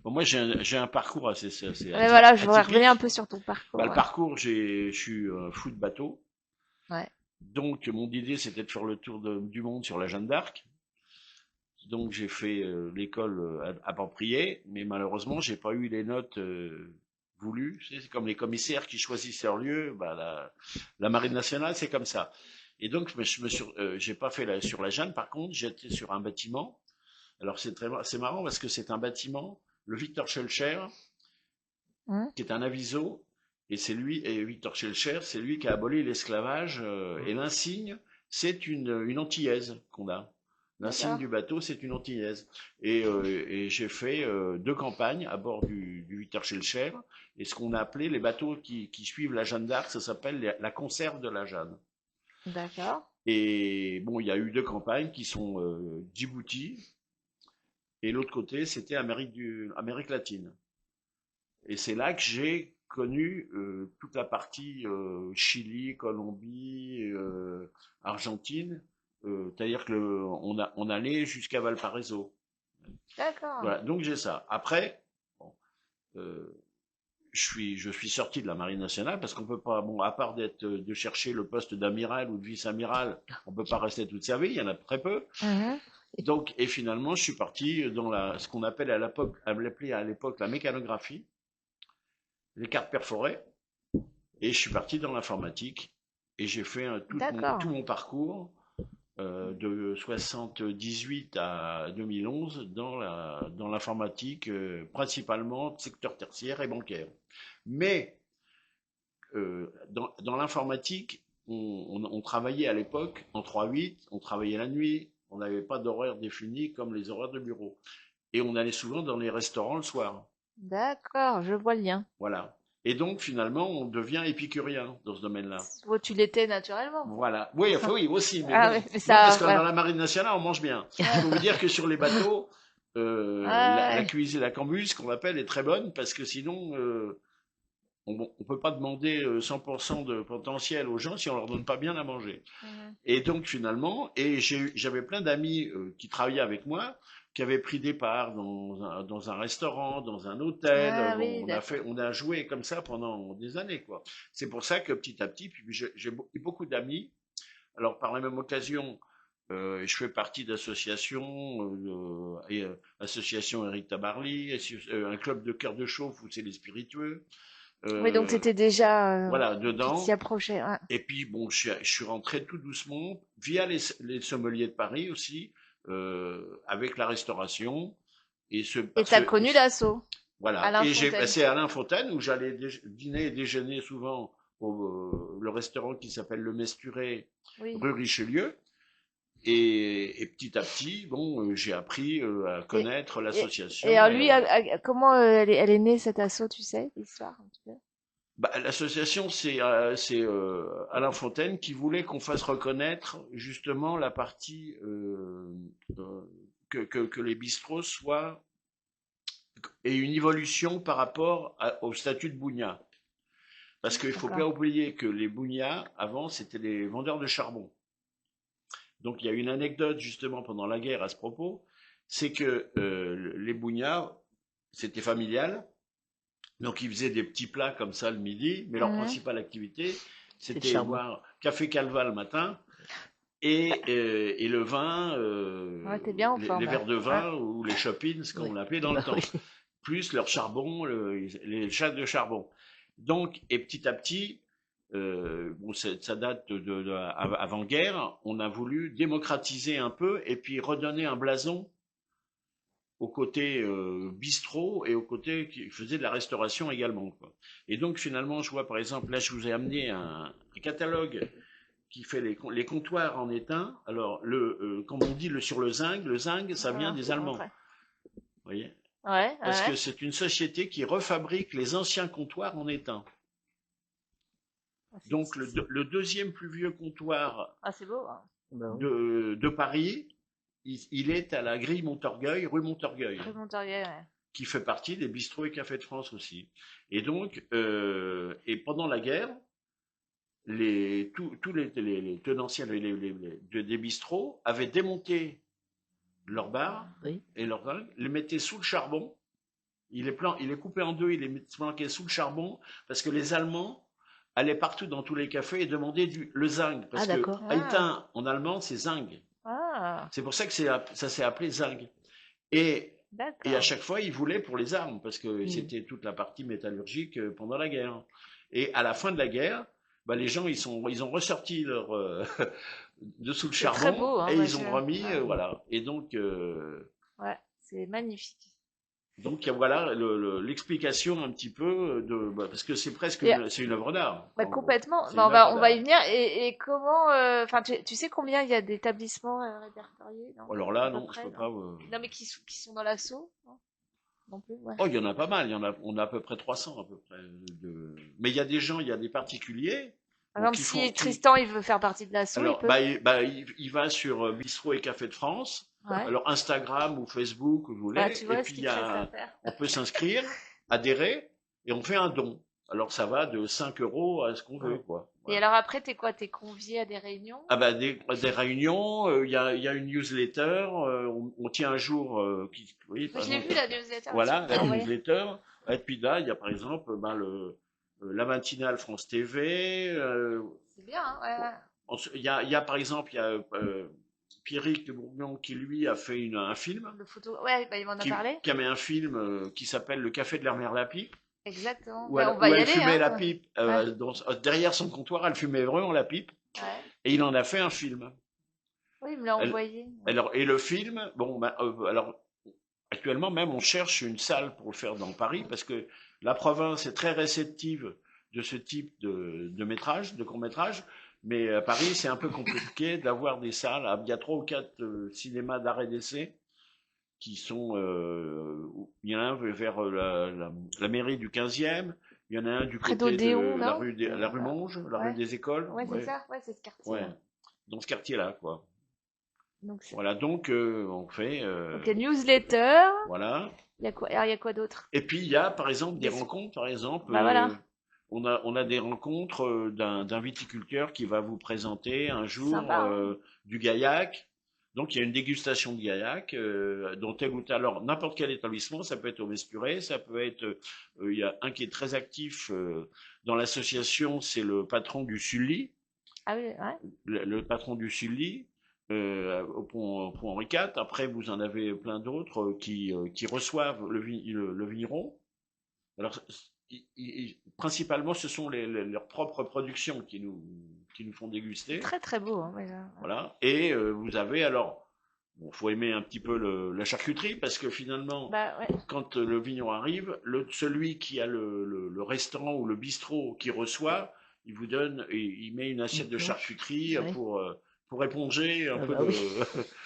bon, moi j'ai un parcours assez Mais voilà, je voudrais revenir un atypique. peu sur ton Bah, parcours. le Ouais. parcours, je suis fou de bateau. Ouais. Donc mon idée c'était de faire le tour du monde sur la Jeanne d'Arc. Donc j'ai fait l'école appropriée, mais malheureusement j'ai pas eu les notes voulues. C'est comme les commissaires qui choisissent leur lieu. Bah, la Marine nationale c'est comme ça. Et donc j'ai pas fait sur la Jeanne. Par contre j'étais sur un bâtiment. Alors c'est marrant parce que c'est un bâtiment, le Victor Schœlcher, Hum, qui est un aviso, et Victor Schœlcher, c'est lui qui a aboli l'esclavage, et l'insigne, c'est une antillaise qu'on a. L'insigne D'accord. du bateau, c'est une antillaise. Et j'ai fait 2 campagnes à bord du Victor Schœlcher, et ce qu'on a appelé les bateaux qui suivent la Jeanne d'Arc, ça s'appelle la conserve de la Jeanne. D'accord. Et bon, il y a eu 2 campagnes qui sont Djibouti, et l'autre côté, c'était Amérique latine. Et c'est là que j'ai connu toute la partie Chili, Colombie, Argentine. C'est-à-dire que on allait jusqu'à Valparaiso. D'accord. Voilà, donc j'ai ça. Après, bon, euh, je suis sorti de la Marine nationale parce qu'on peut pas, bon, à part de chercher le poste d'amiral ou de vice-amiral, on peut pas rester toute sa vie. Il y en a très peu. Mhm. Donc, et finalement, je suis parti dans ce qu'on appelait à l'époque la mécanographie, les cartes perforées. Et je suis parti dans l'informatique et j'ai fait tout D'accord. mon parcours de 78 à 2011 dans l'informatique, principalement secteur tertiaire et bancaire. Mais dans l'informatique, on travaillait à l'époque en 3/8, on travaillait la nuit, on n'avait pas d'horaire défini comme les horaires de bureau. et on allait souvent dans les restaurants le soir. D'accord, je vois le lien. Voilà. Et donc, finalement, on devient épicurien dans ce domaine-là. Oh, tu l'étais naturellement. Voilà. Oui, enfin, oui, aussi. Mais Ah bon. ouais, mais Non, ça, parce que voilà. dans la marine nationale, on mange bien. Il faut vous dire que sur les bateaux, Ah la ouais. cuisine, la cambuse, qu'on appelle, est très bonne parce que sinon, on ne peut pas demander 100% de potentiel aux gens si on leur donne pas bien à manger. Mhm. Et donc finalement, et j'avais plein d'amis qui travaillaient avec moi, qui avaient pris des parts dans un restaurant, dans un hôtel. Ah Bon, oui, d'accord. on a joué comme ça pendant des années, quoi. C'est pour ça que petit à petit, puis j'ai eu beaucoup d'amis. Alors par la même occasion, je fais partie d'associations, association Eric Tabarly, un club de cœur de chauffe où c'est les spiritueux. Oui, donc Euh, t'étais déjà, voilà, tu t'y dedans. approchais. Ouais. Et puis, bon, je suis rentré tout doucement, via les sommeliers de Paris aussi, avec la restauration. Et t'as connu l'assaut, Voilà. Alain Et Fontaine. c'est Alain Fontaine où j'allais dîner et déjeuner souvent au le restaurant qui s'appelle Le Mesturé, Oui. rue Richelieu. Et petit à petit, bon, j'ai appris à Et, connaître et l'association. alors lui, comment elle est née cette assaut, tu sais, l'histoire un petit peu? Bah, l'association, c'est Alain Fontaine qui voulait qu'on fasse reconnaître justement la partie euh, que les bistrots soient et une évolution par rapport au statut de bougna. Parce qu'il ne faut D'accord. pas oublier que les bougnats, avant, c'était des vendeurs de charbon. Donc il y a une anecdote justement pendant la guerre à ce propos, c'est que les bougnats, c'était familial. Donc ils faisaient des petits plats comme ça le midi, mais leur Mhm. principale activité, C'est le c'était charbon. boire café Calva le matin et le vin, Ouais, t'es bien en les forme là. verres de Ouais. vin ou les chopines, ce qu'on Oui. l'appelait dans le Bah temps, oui. plus leur charbon, les chats de charbon. Donc, et petit à petit, bon, ça date avant-guerre, on a voulu démocratiser un peu et puis redonner un blason au côté bistrot et au côté qui faisait de la restauration également, quoi. Et donc finalement, je vois par exemple, là je vous ai amené un catalogue qui fait les comptoirs en étain. Alors, comme on dit sur le zinc, ça vient Ah, des faut Allemands, montrer. vous voyez, Ouais, parce ouais. que c'est une société qui refabrique les anciens comptoirs en étain. Ah, Donc le deuxième plus vieux comptoir ah, c'est beau. Hein. Bah oui. de Paris, il est à la grille Montorgueil, rue Montorgueil, Rue Montorgueil, ouais. qui fait partie des bistrots et cafés de France aussi. Et donc, et pendant la guerre, tous les tenanciers des bistrots avaient démonté leurs bars Oui. et leurs dingues, les mettaient sous le charbon. Il est coupé en deux, il les planquait sous le charbon parce que les Allemands allaient partout dans tous les cafés et demandaient le zinc. Ah Parce que d'accord. Ah, Haïtain en allemand, c'est zinc. ah, C'est pour ça que ça s'est appelé zinc. Et, et à d'accord. chaque fois, ils voulaient pour les armes parce que c'était toute la partie métallurgique pendant la guerre. Et à la fin de la guerre, bah, les gens, ils ont ressorti leur dessous le C'est très charbon beau, hein, et moi ils ont remis, ouais. voilà. Et donc, Ouais, c'est magnifique. voilà l'explication un petit peu parce que c'est presque Et, c'est une œuvre d'art. bah, En gros. complètement. C'est Bah, une œuvre on va y d'art. venir. Et comment, enfin, tu sais combien il y a d'établissements répertoriés, non? Alors À là, peu non, je près, peux non? pas. Non, mais qui sont dans l'assaut, non? Non plus, ouais. Oh, il y en a pas mal. On a à peu près 300 à peu près. Mais il y a des gens, il y a des particuliers Par bon, exemple, si Tristan, il veut faire partie de l'assaut, il Alors, peut? il va sur Bistrot et Café de France. Ouais. Alors, Instagram ou Facebook, vous Bah, voulez. tu Et vois ce puis, qu'il te reste à faire. on peut s'inscrire, adhérer, et on fait un don. Alors, ça va de 5 euros à ce qu'on veut, Ouais. quoi. Et Voilà. alors après, t'es quoi? T'es convié à des réunions? Ah bah, des réunions, il y a une newsletter, on tient un jour, vous voyez, par Je l'ai exemple, vu, la newsletter, voilà, tu la m'as envoyé. newsletter. Et puis là, il y a par exemple la matinale France TV, C'est bien, hein, ouais, ouais. il y a par exemple, il y a Pierrick de Bourgnon qui lui a fait un film, Le photo, ouais, bah, il m'en a parlé. qui a mis un film qui s'appelle Le Café de la Mère La Pipe, Exactement. où Mais on va où y elle aller, fumait la hein. pipe Ouais, derrière son comptoir, elle fumait vraiment la pipe, ouais. et il en a fait un film. Oui, il me l'a Elle- envoyé. alors, et le film, bon, alors actuellement même, on cherche une salle pour le faire dans Paris parce que la province est très réceptive de ce type de métrage, de court-métrage. Mais à Paris, c'est un peu compliqué d'avoir des salles. Il y a 3 ou 4 cinémas d'arrêt d'essai. qui sont, il y en a un vers la mairie du 15e, il y en a un du Près côté d'Odéon, de non? la rue Monge, la rue Ouais. des Écoles. Ouais, c'est Ouais, ça. Ouais, c'est ce quartier. ouais, dans ce quartier-là, quoi. Donc, Voilà, donc on fait, donc, les newsletters. voilà. Il y a quoi? Alors, il y a quoi d'autre? Et puis il y a par exemple des Des- rencontres, par exemple, Bah voilà. on a des rencontres d'un viticulteur qui va vous présenter un jour Sympa, hein. du gaillac. Donc il y a une dégustation de gaillac dont tel ou tel, alors n'importe quel établissement, ça peut être au Vespuré, ça peut être, il y a un qui est très actif dans l'association, c'est le patron du Sully, Ah oui, ouais. le patron du Sully. Au pont Henri IV. Après, vous en avez plein d'autres qui reçoivent le vigneron. Alors, principalement, ce sont leurs propres productions qui nous font C'est déguster. très très beau, hein, ouais, ouais. Voilà. Et vous avez alors, bon, faut aimer un petit peu la charcuterie parce que finalement, Bah ouais. quand le vigneron arrive, celui qui a le restaurant ou le bistrot qui reçoit, il vous donne, il met une assiette de planche. charcuterie Ouais. pour éponger un Ah peu bah oui.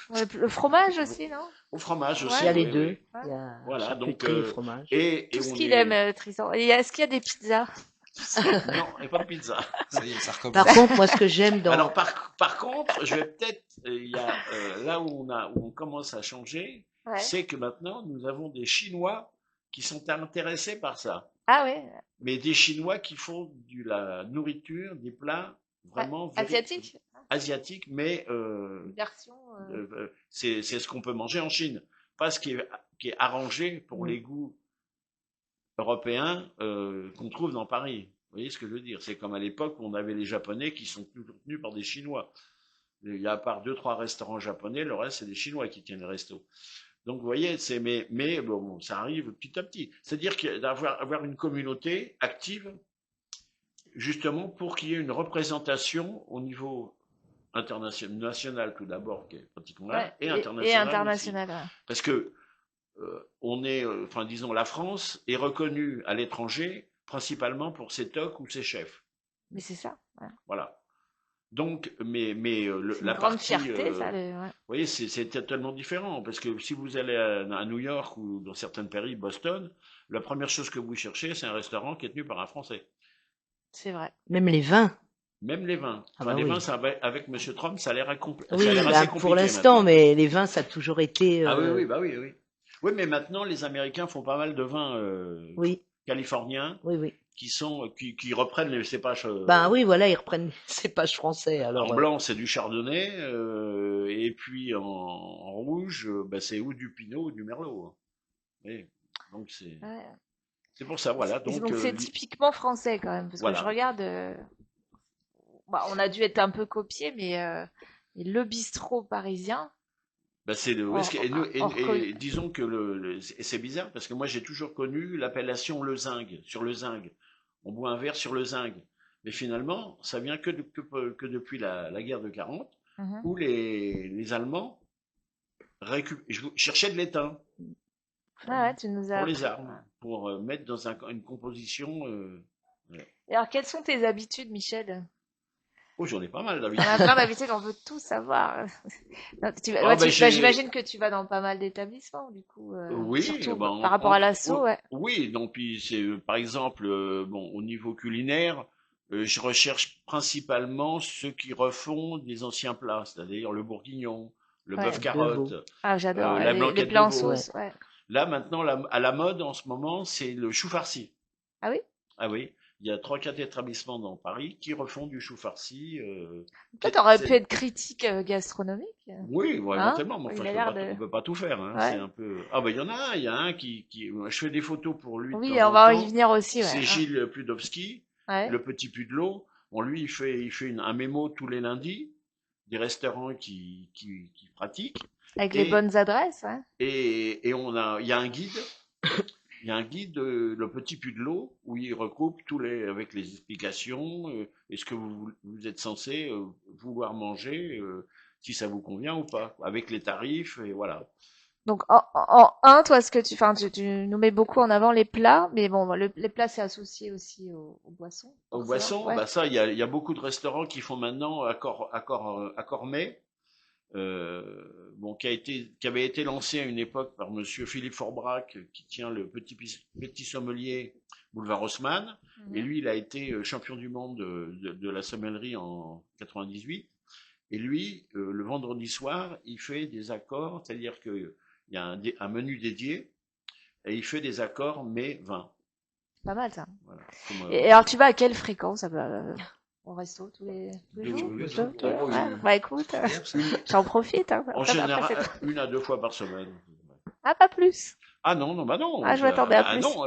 Ouais, le fromage aussi, non? au fromage Ouais. aussi. Il y a les oui, deux. oui. Ouais. Il y a Voilà, donc charcuterie et fromage. et Tout ce on qu'il est aime, Tristan. Et est-ce qu'il y a des pizzas? non, et pas de pizza. Ça y est, ça recommence. Par contre, moi, ce que j'aime dans... Alors par contre, je vais peut-être il y a là où on commence à changer, Ouais. c'est que maintenant nous avons des Chinois qui sont intéressés par ça. Ah ouais. Mais des Chinois qui font de la nourriture, des plats vraiment Asiatique? asiatiques, mais Une version. c'est ce qu'on peut manger en Chine, pas ce qui est arrangé pour les goûts européens qu'on trouve dans Paris. Vous voyez ce que je veux dire? C'est comme à l'époque où on avait les Japonais qui sont toujours tenus par des Chinois. Il y a à part 2-3 restaurants japonais, le reste c'est des Chinois qui tiennent les restos. Donc vous voyez, mais bon, ça arrive petit à petit. C'est-à-dire avoir une communauté active, justement pour qu'il y ait une représentation au niveau international, national tout d'abord, qui est pratiquement là, Ouais. et Et international international, ouais. aussi. Parce que on est, enfin disons, la France est reconnue à l'étranger principalement pour ses tocs ou ses chefs. Mais c'est ça. Ouais. Voilà. Donc, mais C'est la une grande partie, fierté, ça. Ouais. vous voyez, c'est totalement différent parce que si vous allez à New York ou dans certains pays, Boston, la première chose que vous cherchez, c'est un restaurant qui est tenu par un Français. C'est vrai. Même les vins. Même les vins. Ah Enfin, bah les oui. vins, ça, avec Monsieur Trump, ça a l'air Oui, assez bah, compliqué pour l'instant, maintenant. mais les vins, ça a toujours été... Ah oui, oui, bah oui, oui. Oui, mais maintenant, les Américains font pas mal de vins Oui, californiens oui, oui. qui reprennent les cépages. Ben oui, voilà, ils reprennent les cépages français. En Alors, blanc, c'est du chardonnay, et puis en rouge, bah, c'est ou du pinot ou du merlot. Hein. Et donc Ouais. c'est pour ça, voilà. Et Donc donc c'est typiquement français quand même, parce voilà. que je regarde. Bah, on a dû être un peu copié, mais le bistrot parisien. Bah, c'est le Hors- et disons que c'est bizarre parce que moi j'ai toujours connu l'appellation le zinc sur le zinc. On boit un verre sur le zinc. Mais finalement, ça vient que depuis la guerre de 40 Mhm. où les Allemands cherchaient de l'étain Ah ouais, tu nous as pour les appris. armes, pour mettre dans une composition. Et alors, quelles sont tes habitudes, Michel? Oh, j'en ai pas mal On d'habitude. a plein d'habitudes, on veut tout savoir. Non, Ah, bah, j'imagine que tu vas dans pas mal d'établissements, du coup, Oui, surtout bah, par rapport à l'assaut, ouais. oui, donc puis c'est par exemple bon au niveau culinaire, je recherche principalement ceux qui refont des anciens plats, c'est-à-dire le bourguignon, le Ouais, bœuf de carotte, veau. Ah, j'adore. la Les blanquette plats de en veau. sauce, ouais. Là maintenant, à la mode en ce moment, c'est le chou farci. Ah oui? Ah oui, il y a 3-4 établissements dans Paris qui refont du chou farci. Toi, t'aurais c'est- pu être critique gastronomique. Oui, ouais, Hein? éventuellement, mais Il enfin, a l'air de... on peut pas tout faire, hein. Ouais. C'est un peu. Ah ben il y a un je fais des photos pour lui de Oui, temps on en va temps. y venir aussi, ouais. C'est Hein. Gilles Pludowski, Ouais. le petit Pudelot. Bon, lui, il fait un mémo tous les lundis des restaurants qui pratiquent. Avec Et- les bonnes adresses, ouais. Et il y a un guide. Il y a un guide, le petit Pudelot, où il regroupe avec les explications, est-ce que vous êtes censé vouloir manger, si ça vous convient ou pas, avec les tarifs, et voilà. Donc, en un, toi, enfin, tu nous mets beaucoup en avant les plats, mais bon, les plats, c'est associé aussi aux boissons. Aux forcément. boissons, Ouais. bah ça, il y a beaucoup de restaurants qui font maintenant à Cormet, bon, qui avait été lancé à une époque par Monsieur Philippe Forbrac, qui tient le petit sommelier boulevard Haussmann. Et lui, il a été champion du monde de la sommellerie en 98. Et lui, le vendredi soir, il fait des accords, c'est-à-dire qu'il y a un menu dédié, et il fait des accords mais vin. Pas mal ça. Voilà. Et alors tu vas à quelle fréquence au resto tous les jours? Bah écoute, j'en profite. Hein. En général, 1 à 2 fois par semaine. Ah, pas plus. Ah non, non, bah non. Ah, je m'attendais à plus. Non,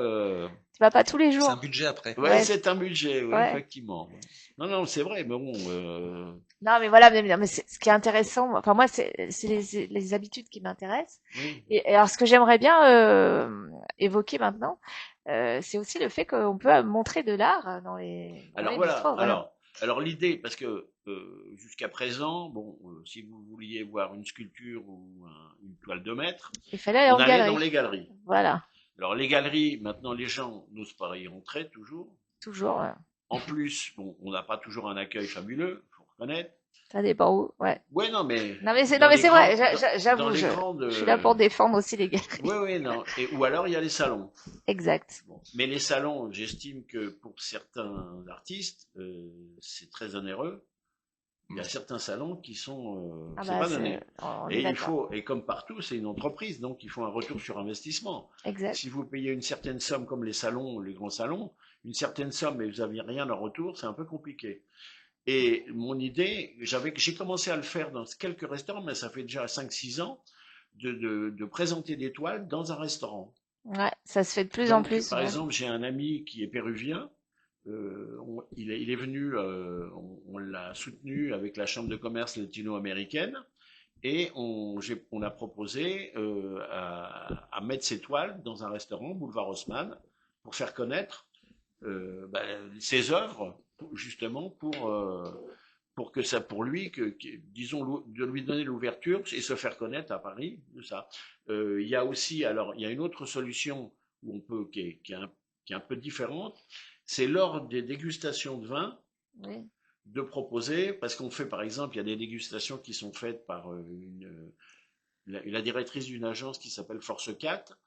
tu vas pas tous les jours. C'est un budget après. Ouais, c'est un budget, effectivement. Non, non, c'est vrai, mais bon. Non, mais voilà, mais ce qui est intéressant, enfin moi, c'est les habitudes qui m'intéressent. Oui. Et alors, ce que j'aimerais bien évoquer maintenant, c'est aussi le fait qu'on peut montrer de l'art dans les bistrots. Voilà. Alors l'idée, parce que jusqu'à présent, bon, si vous vouliez voir une sculpture ou une toile de maître, il fallait aller on allait dans les galeries. Voilà. Alors les galeries, maintenant les gens n'osent pas y rentrer toujours. Toujours. Ouais. En plus, bon, on n'a pas toujours un accueil fabuleux, faut reconnaître. Ça dépend où, ouais. Ouais, non, mais. Non, mais c'est vrai, j'avoue, je suis là pour défendre aussi les galeries. Oui, oui, non. Ou alors, il y a les salons. Exact. Bon. Mais les salons, j'estime que pour certains artistes, c'est très onéreux. Il y a certains salons qui sont, c'est pas donné. Et comme partout, c'est une entreprise, donc il faut un retour sur investissement. Exact. Si vous payez une certaine somme, comme les salons, les grands salons, une certaine somme et vous n'avez rien en retour, c'est un peu compliqué. Et mon idée, j'ai commencé à le faire dans quelques restaurants, mais ça fait déjà 5-6 ans, de présenter des toiles dans un restaurant. Ouais, ça se fait de plus en plus. Par exemple, j'ai un ami qui est péruvien. Il est venu, on l'a soutenu avec la Chambre de commerce latino-américaine et on a proposé à mettre ses toiles dans un restaurant, boulevard Haussmann, pour faire connaître ses œuvres, justement pour que ça, pour lui, disons, de lui donner l'ouverture et se faire connaître à Paris, de ça. Il y a aussi, alors, il y a une autre solution où on peut, qui est un peu différente, c'est lors des dégustations de vin, de proposer, parce qu'on fait, par exemple, il y a des dégustations qui sont faites par la directrice d'une agence qui s'appelle Force 4.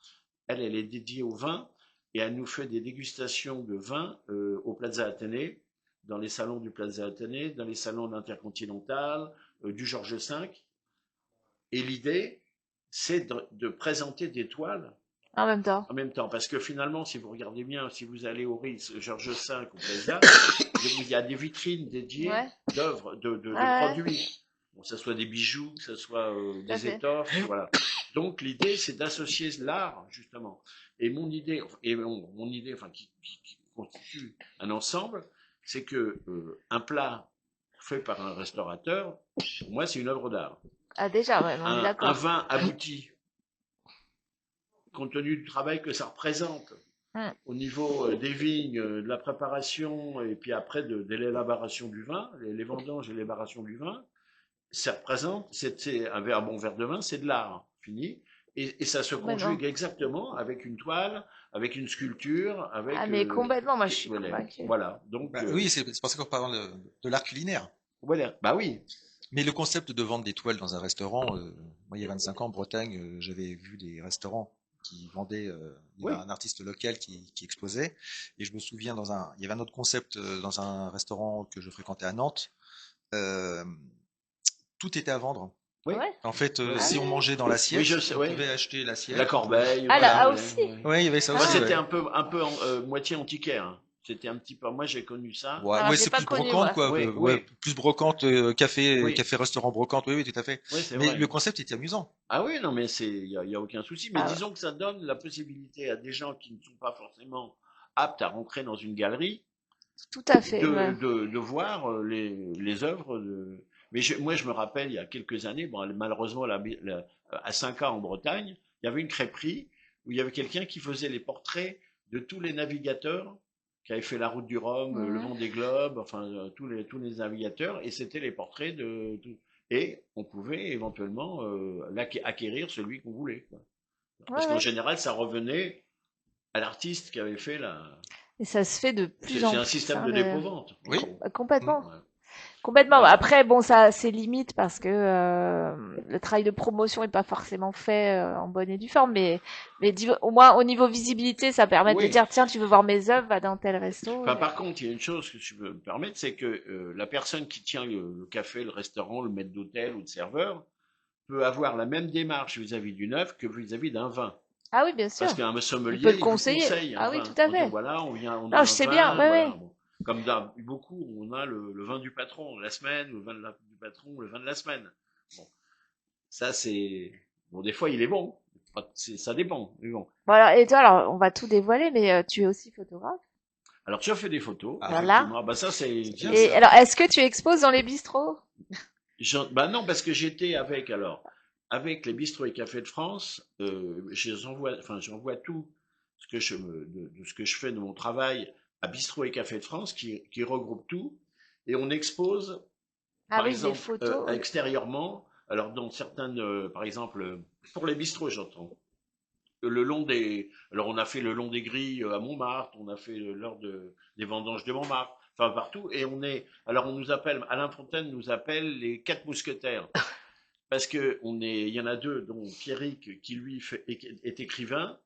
Elle est dédiée au vin et elle nous fait des dégustations de vin au Plaza Athénée, dans les salons du Plaza Athénée, dans les salons de l'Intercontinental, du Georges V. Et l'idée, c'est de présenter des toiles en même temps. En même temps, parce que finalement, si vous regardez bien, si vous allez au Ritz, Georges V, au Plaza, il y a des vitrines dédiées d'œuvres, de produits. Bon, que ce soit des bijoux, que ce soit des étoffes, voilà. Donc l'idée, c'est d'associer l'art, justement. Et mon idée, enfin, qui constitue un ensemble, c'est que un plat fait par un restaurateur, pour moi, c'est une œuvre d'art. Ah déjà, ouais, on est d'accord. Un vin abouti, compte tenu du travail que ça représente au niveau des vignes, de la préparation et puis après de l'élaboration du vin, les vendanges et l'élaboration du vin, ça représente, un bon verre de vin, c'est de l'art fini. Et ça se conjugue exactement avec une toile, avec une sculpture, avec. Ah mais complètement, moi je suis convaincue. Voilà. Donc. Oui, c'est pour ça qu'on parle de l'art culinaire. Voilà. Bah oui. Mais le concept de vendre des toiles dans un restaurant, moi il y a 25 ans en Bretagne, j'avais vu des restaurants qui vendaient, il y avait un artiste local qui exposait, et je me souviens il y avait un autre concept dans un restaurant que je fréquentais à Nantes, tout était à vendre. Oui. En fait, si on mangeait dans l'assiette, on pouvait acheter l'assiette. La corbeille. Ah là aussi. Oui, il y avait ça aussi. C'était un peu moitié antiquaire. Hein. C'était un petit peu. Moi, j'ai connu ça. Ouais, moi, c'est plus brocante, quoi. Plus brocante, café, restaurant brocante. Oui, tout à fait. Oui, c'est mais vrai. le concept était amusant. Ah oui, non, mais il y a aucun souci. Mais disons que ça donne la possibilité à des gens qui ne sont pas forcément aptes à rentrer dans une galerie. Tout à fait. De voir les œuvres de. Mais moi, je me rappelle, il y a quelques années, bon, malheureusement, à 5 ans en Bretagne, il y avait une crêperie où il y avait quelqu'un qui faisait les portraits de tous les navigateurs qui avaient fait la route du Rhum, le Vendée Globe, enfin, tous les navigateurs, et c'était les portraits de tout. Et on pouvait éventuellement acquérir celui qu'on voulait. Quoi. Parce qu'en général, ça revenait à l'artiste qui avait fait la. Et ça se fait de plus en plus. C'est un système de dépôt-vente. Oui. Complètement. Complètement. Voilà. Après, bon, ça, c'est limite parce que le travail de promotion est pas forcément fait en bonne et due forme, mais au moins au niveau visibilité, ça permet de Oui. dire, tiens, tu veux voir mes œuvres, va dans tel resto. Enfin, par contre, il y a une chose que je peux me permettre, c'est que la personne qui tient le café, le restaurant, le maître d'hôtel ou le serveur peut avoir la même démarche vis-à-vis d'une œuvre que vis-à-vis d'un vin. Ah oui, bien sûr. Parce qu'un Il peut sommelier, le il vous conseiller. conseille un Ah oui, vin. tout à On dit, fait. voilà, on a Non, je sais un bien. vin, Ouais, voilà. ouais. Bon. Comme dans beaucoup, on a le vin du patron de la semaine, ou le vin du patron, ou le vin de la semaine. Bon, ça c'est... Bon, des fois, il est bon. Ça dépend, mais bon. Voilà. Et toi, alors, on va tout dévoiler, mais tu es aussi photographe. Alors, tu as fait des photos, Ah, Voilà. effectivement. Bah, ça, c'est... bien Et ça. alors, est-ce que tu exposes dans les bistrots? Bah non, parce que j'étais avec les bistrots et cafés de France, j'envoie tout de ce que je fais de mon travail à Bistrots et Cafés de France, qui regroupe tout, et on expose, Ah par oui, des exemple, photos. extérieurement, alors dans certaines, par exemple, pour les bistrots, j'entends, le long des, alors on a fait le long des grilles à Montmartre, on a fait lors des vendanges de Montmartre, enfin partout, et alors on nous appelle, Alain Fontaine nous appelle les quatre mousquetaires, parce que il y en a deux, dont Pierrick, qui lui est écrivain.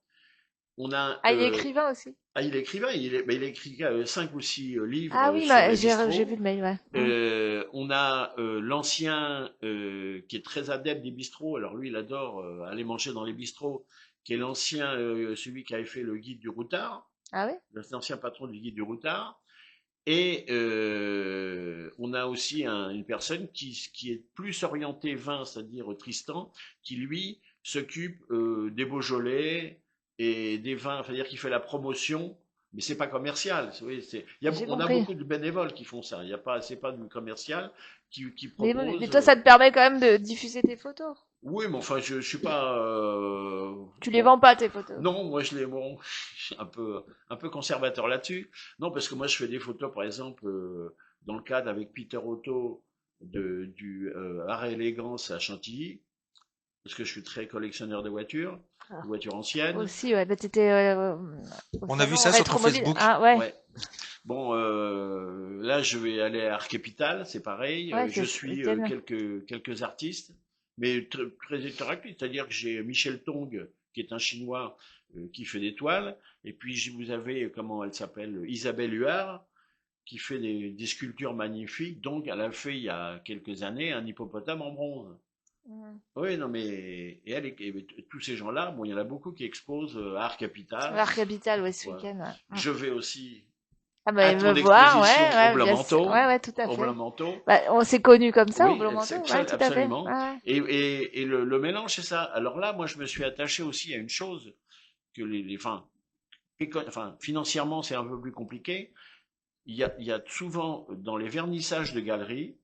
On a, Ah, il est écrivain aussi. il est écrivain, il a écrit 5 ou 6 livres Ah oui, sur les j'ai vu bistrots. le mail, ouais. On a l'ancien qui est très adepte des bistrots. Alors lui, il adore aller manger dans les bistrots, qui est l'ancien, celui qui avait fait le guide du routard, Ah oui? l'ancien patron du guide du routard. Et on a aussi une personne qui est plus orientée vin, c'est-à-dire Tristan, qui lui s'occupe des Beaujolais et des vins, c'est-à-dire qu'il fait la promotion, mais c'est pas commercial. Vous voyez, J'ai on a compris. beaucoup de bénévoles qui font ça. Il y a pas, c'est pas du commercial qui Mais propose. toi, ça te permet quand même de diffuser tes photos. Oui, mais enfin, je suis pas. Tu les Bon, vends pas, tes photos. non, moi je suis un peu conservateur là-dessus. Non, parce que moi je fais des photos, par exemple, dans le cadre avec Peter Otto du Art et Élégance à Chantilly, parce que je suis très collectionneur Ah. de voitures anciennes. Aussi, ouais. Bah, t'étais au On a vu salon ça sur ton Rétromobile. Facebook. Ah ouais. Ouais. Bon, là je vais aller à Arquepital, c'est pareil. Ouais, Je c'est ce suis week-end. quelques artistes, mais très interactifs. C'est-à-dire que j'ai Michel Tong, qui est un Chinois qui fait des toiles, et puis vous avez, comment elle s'appelle, Isabelle Huard, qui fait des sculptures magnifiques. Donc, elle a fait il y a quelques années un hippopotame en bronze. Mhm. Oui, non, mais tous ces gens-là, bon, il y en a beaucoup qui exposent à Art Capital. L'Art Capital, ouais, ce Voilà. week-end. Ouais. Je vais aussi Ah bah, à il ton veut voir, exposition ouais, au ouais, Blanc bien sûr. Manteau. Ouais, ouais, tout à Au fait. Blanc Manteau. Bah, on s'est connus comme ça, au Oui, Blanc Manteau. Ouais, tout à fait. absolument. Ouais, ouais. Et le mélange, c'est ça. Alors là, moi, je me suis attaché aussi à une chose que enfin, financièrement, c'est un peu plus compliqué. Il y a souvent dans les vernissages de galeries,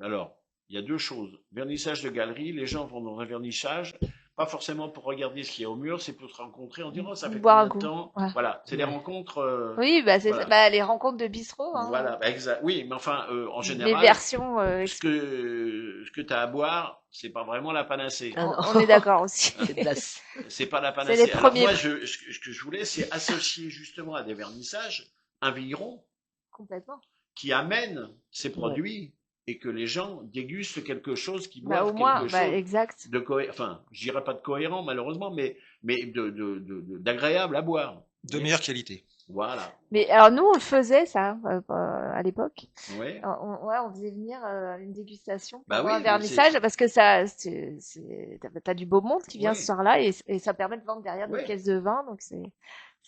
alors, il y a deux choses. Vernissage de galerie, les gens vont dans un vernissage, pas forcément pour regarder ce qu'il y a au mur, c'est pour se rencontrer en disant, oh, ça fait Boire un combien de coup. temps? Ouais. Voilà, c'est des Ouais. rencontres, Oui, bah, c'est ça. voilà. Bah, les rencontres de bistrot, hein. Voilà, exact. Oui, mais enfin, en Les général, versions, ce que tu as à boire, c'est pas vraiment la panacée. Ah non. on est d'accord aussi. C'est de la... C'est pas la C'est les panacée. Alors premiers. moi, ce que je voulais, c'est associer justement à des vernissages un vigneron Complètement. qui amène ses Ouais. produits et que les gens dégustent quelque chose, qui Bah, boivent au moins, quelque bah, chose exact. enfin, je dirais pas de cohérent malheureusement, mais d'agréable à boire. Vous De voyez. meilleure qualité. Voilà. Mais alors, nous, on le faisait, ça, à l'époque. Ouais. Ouais, on faisait venir une dégustation Bah pendant oui, un mais vernissage parce que t'as du beau monde qui vient ce Oui. soir-là et ça permet de vendre derrière des Ouais. caisses de vin, donc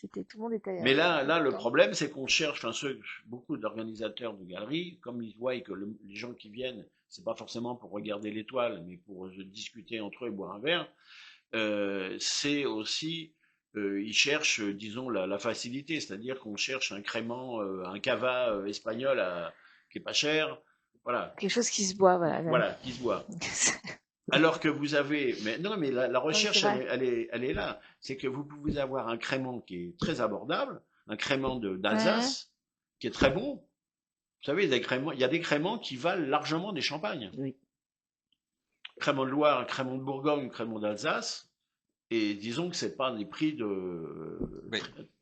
tout le monde était. Mais là, le content. problème, c'est qu'on cherche, enfin, beaucoup d'organisateurs de galeries, comme ils voient que les gens qui viennent, c'est pas forcément pour regarder l'étoile, mais pour discuter entre eux et boire un verre, c'est aussi, ils cherchent, disons, la facilité, c'est-à-dire qu'on cherche un crément, un cava espagnol qui est pas cher, voilà, Quelque chose qui se boit, voilà. voilà, qui se boit. Alors que vous avez, mais non, mais la Oui, c'est recherche, vrai. elle est là. C'est que vous pouvez avoir un crément qui est très abordable, un crément Mhm. d'Alsace qui est très bon. Vous savez, il y a des créments qui valent largement des champagnes. Oui. Crément de Loire, crément de Bourgogne, crément d'Alsace. Et disons que c'est pas des prix Oui.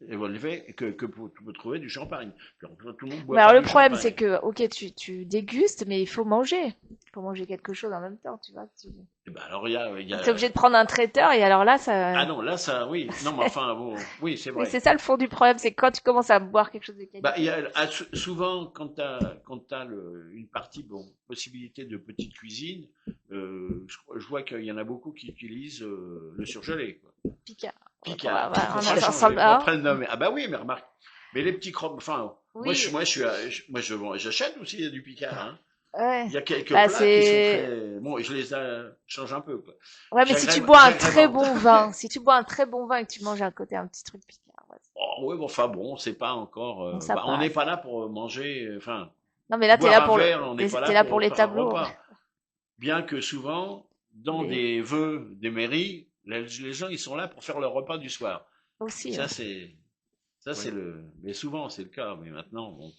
élevés que tu peux trouver du champagne. Puis, tout le monde boit Mais alors pas le du problème champagne. c'est que, ok, tu dégustes, mais il faut manger. Il faut manger quelque chose en même temps, tu vois. Et ben alors il y Donc t'es a... obligé de prendre un traiteur et alors là, Ah ça... non, là ça, oui. Non, mais enfin, bon, oui, c'est Oui, vrai. c'est ça le fond du problème, c'est que quand tu commences à boire quelque chose de Bah, il y qualité. a, souvent, quand t'as une partie, bon, possibilité de petite cuisine, je vois qu'il y en a beaucoup qui utilisent le surgelé, quoi. Picard. Picard, On on a va ça changer, ensemble. on va Ah, pas le nommer. Ah bah oui, mais remarque, mais les petits crocs, enfin, oui, j'achète aussi du Picard, hein. ouais. Il y a quelques Bah plats qui sont c'est... très, bon, je les change un peu, quoi. Ouais, mais si tu bois un très J'agrémente. bon vin, si tu bois un très bon vin et que tu manges à côté un petit truc Picard, ouais, Oh, oui, bon, enfin bon, c'est pas encore, donc ça bah, on n'est passe. pas là pour manger, enfin, Non, mais là, boire un verre, on n'est pas t'es là là pour pour les faire un tableaux. repas. Bien que souvent, dans Les... des vœux des mairies, les gens, ils sont là pour faire leur repas du soir. Aussi, Ça, ouais. c'est, ça, Oui. c'est mais souvent, c'est le cas, mais maintenant, bon,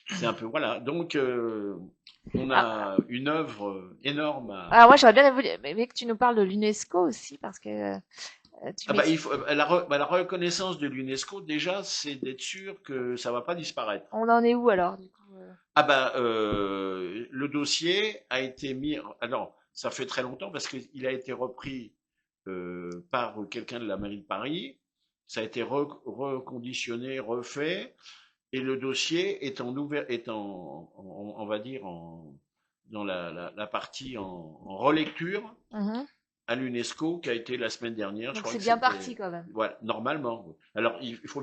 c'est un peu, voilà. Donc, on Ah, a une œuvre énorme alors moi, j'aurais bien voulu mais que tu nous parles de l'UNESCO aussi, parce que tu ah bah, il m'expliques. faut, la reconnaissance de l'UNESCO, déjà, c'est d'être sûr que ça va pas disparaître. On en est où alors, du coup Ah bah, le dossier a été mis, alors, ça fait très longtemps parce qu'il a été repris par quelqu'un de la mairie de Paris. Ça a été reconditionné, refait, et le dossier est en on va dire dans la partie en relecture Mhm. à l'UNESCO qui a été la semaine dernière. Je Donc crois c'est que bien c'était, parti quand même. voilà, normalement. Alors il faut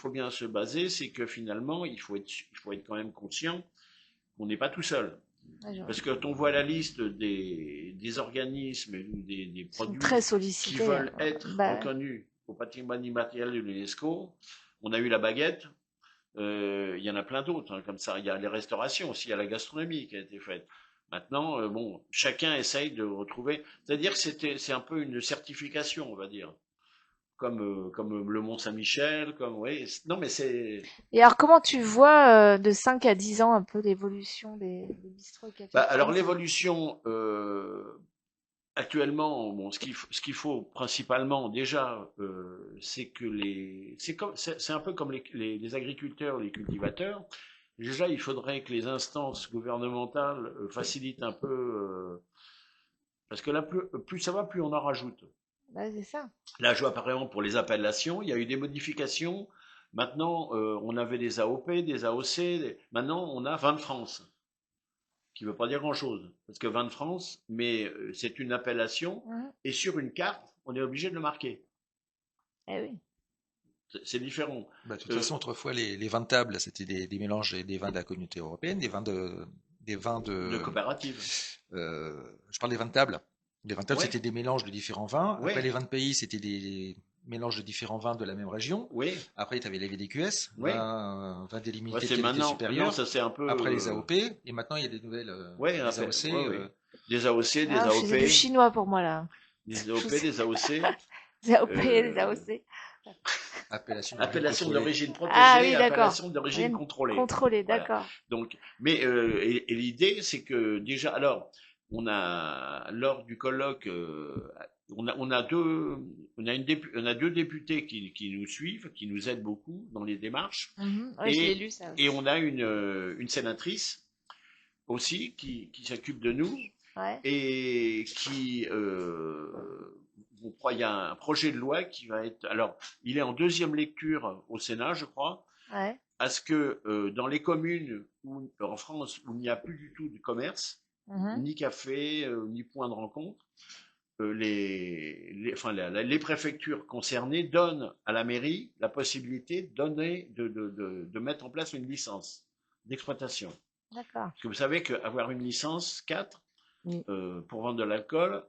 bien se baser, c'est que finalement il faut être quand même conscient qu'on n'est pas tout seul. Ouais, Parce que quand on voit la liste des organismes ou des ils sont très produits qui sollicités. veulent être Bah, reconnus au patrimoine immatériel de l'UNESCO, on a eu la baguette, il y en a plein d'autres, hein, comme ça. Il y a les restaurations aussi, il y a la gastronomie qui a été faite. Maintenant, bon, chacun essaye de retrouver. C'est-à-dire que c'est un peu une certification, on va dire. Comme le Mont Saint-Michel, comme, oui. Non, mais c'est, et alors, comment tu vois de 5 à 10 ans un peu l'évolution des bistrots et cafés bah, de alors France? l'évolution, actuellement, bon, ce qu'il faut principalement déjà, c'est que c'est un peu comme les agriculteurs, les cultivateurs. Déjà, il faudrait que les instances gouvernementales facilitent un peu, parce que là, plus ça va, plus on en rajoute. Bah, c'est ça. Là, je vois par exemple pour les appellations, il y a eu des modifications. Maintenant, on avait des AOP, des AOC. Maintenant, on a 20 de France, qui ne veut pas dire grand-chose. Parce que 20 de France, mais c'est une appellation, Mhm. et sur une carte, on est obligé de le marquer. Eh oui. C'est différent. Bah, de toute façon, autrefois, les vins de table, c'était des mélanges des vins de la communauté européenne, des vins De coopérative. je parle des vins de table. Les vins de table, Oui, c'était des mélanges de différents vins. oui, Après, les vins de pays, c'était des mélanges de différents vins de la même région. oui, Après, tu avais les VDQS, oui. vins Ouais, délimités de c'est qualité maintenant, supérieure. ça c'est un peu. Après, les AOP. Et maintenant, il y a des nouvelles, Ouais, les AOC. ouais, ouais. Des AOC, des Ah, c'est du AOP, chinois pour moi là. des Je AOP, sais. des AOC. Des AOP, des Euh, AOC. Appellation d'origine appellation contrôlée. d'origine Ah protégée, oui, d'accord. appellation d'origine Rien contrôlée. contrôlé, Voilà. d'accord. Donc, mais et l'idée, c'est que déjà, alors, on a lors du colloque, on a deux, on a deux députés qui nous suivent, qui nous aident beaucoup dans les démarches, Mhm. Ouais, je l'ai lu ça et aussi. on a une sénatrice aussi qui s'occupe de nous Ouais, et qui, il y a un projet de loi qui va être, alors, il est en deuxième lecture au Sénat, je crois, ouais. à ce que dans les communes en France où il n'y a plus du tout de commerce, Mhm. ni café, ni point de rencontre, enfin, les préfectures concernées donnent à la mairie la possibilité de mettre en place une licence d'exploitation. D'accord. Parce que vous savez qu'avoir une licence 4 Mm. pour vendre de l'alcool,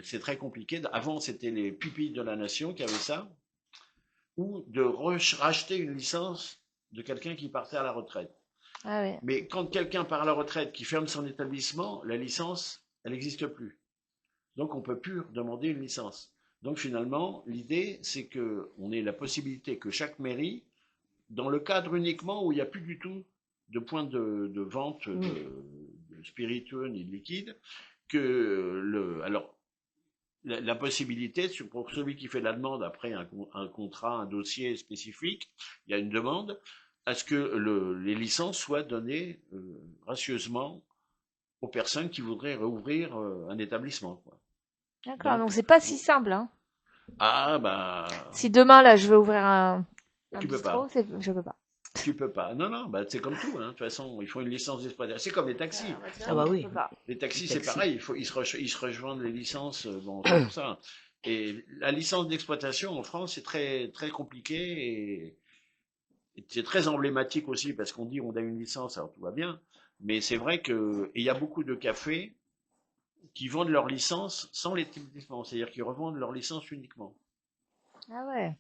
c'est très compliqué. Avant, c'était les pupilles de la nation qui avaient ça, ou de racheter une licence de quelqu'un qui partait à la retraite. Ah oui. Mais quand quelqu'un part à la retraite, qui ferme son établissement, la licence, elle n'existe plus. Donc on ne peut plus demander une licence. Donc finalement, l'idée, c'est qu'on ait la possibilité que chaque mairie, dans le cadre uniquement où il n'y a plus du tout de point de vente de spiritueux ni de liquide, alors la possibilité, pour celui qui fait la demande, après un contrat, un dossier spécifique, il y a une demande, à ce que les licences soient données gracieusement aux personnes qui voudraient rouvrir un établissement, quoi. D'accord, Donc, donc c'est pas si simple, hein. ah bah, Si demain, là, je veux ouvrir un tu peux bistrot, pas. je peux pas. Tu peux pas. Non, non, bah, c'est comme tout, hein. De toute façon, il faut une licence d'exploitation. C'est comme les taxis. Ah bah Je oui. peux pas. Les taxis, Les c'est taxis. pareil. Ils se rejoignent les licences. Bon, c'est pour ça. Et la licence d'exploitation en France, c'est très, très compliqué et c'est très emblématique aussi parce qu'on dit on a une licence, alors tout va bien. Mais c'est vrai que, et il y a beaucoup de cafés qui vendent leur licence sans l'établissement. C'est-à-dire qu'ils revendent leur licence uniquement. Ah ouais.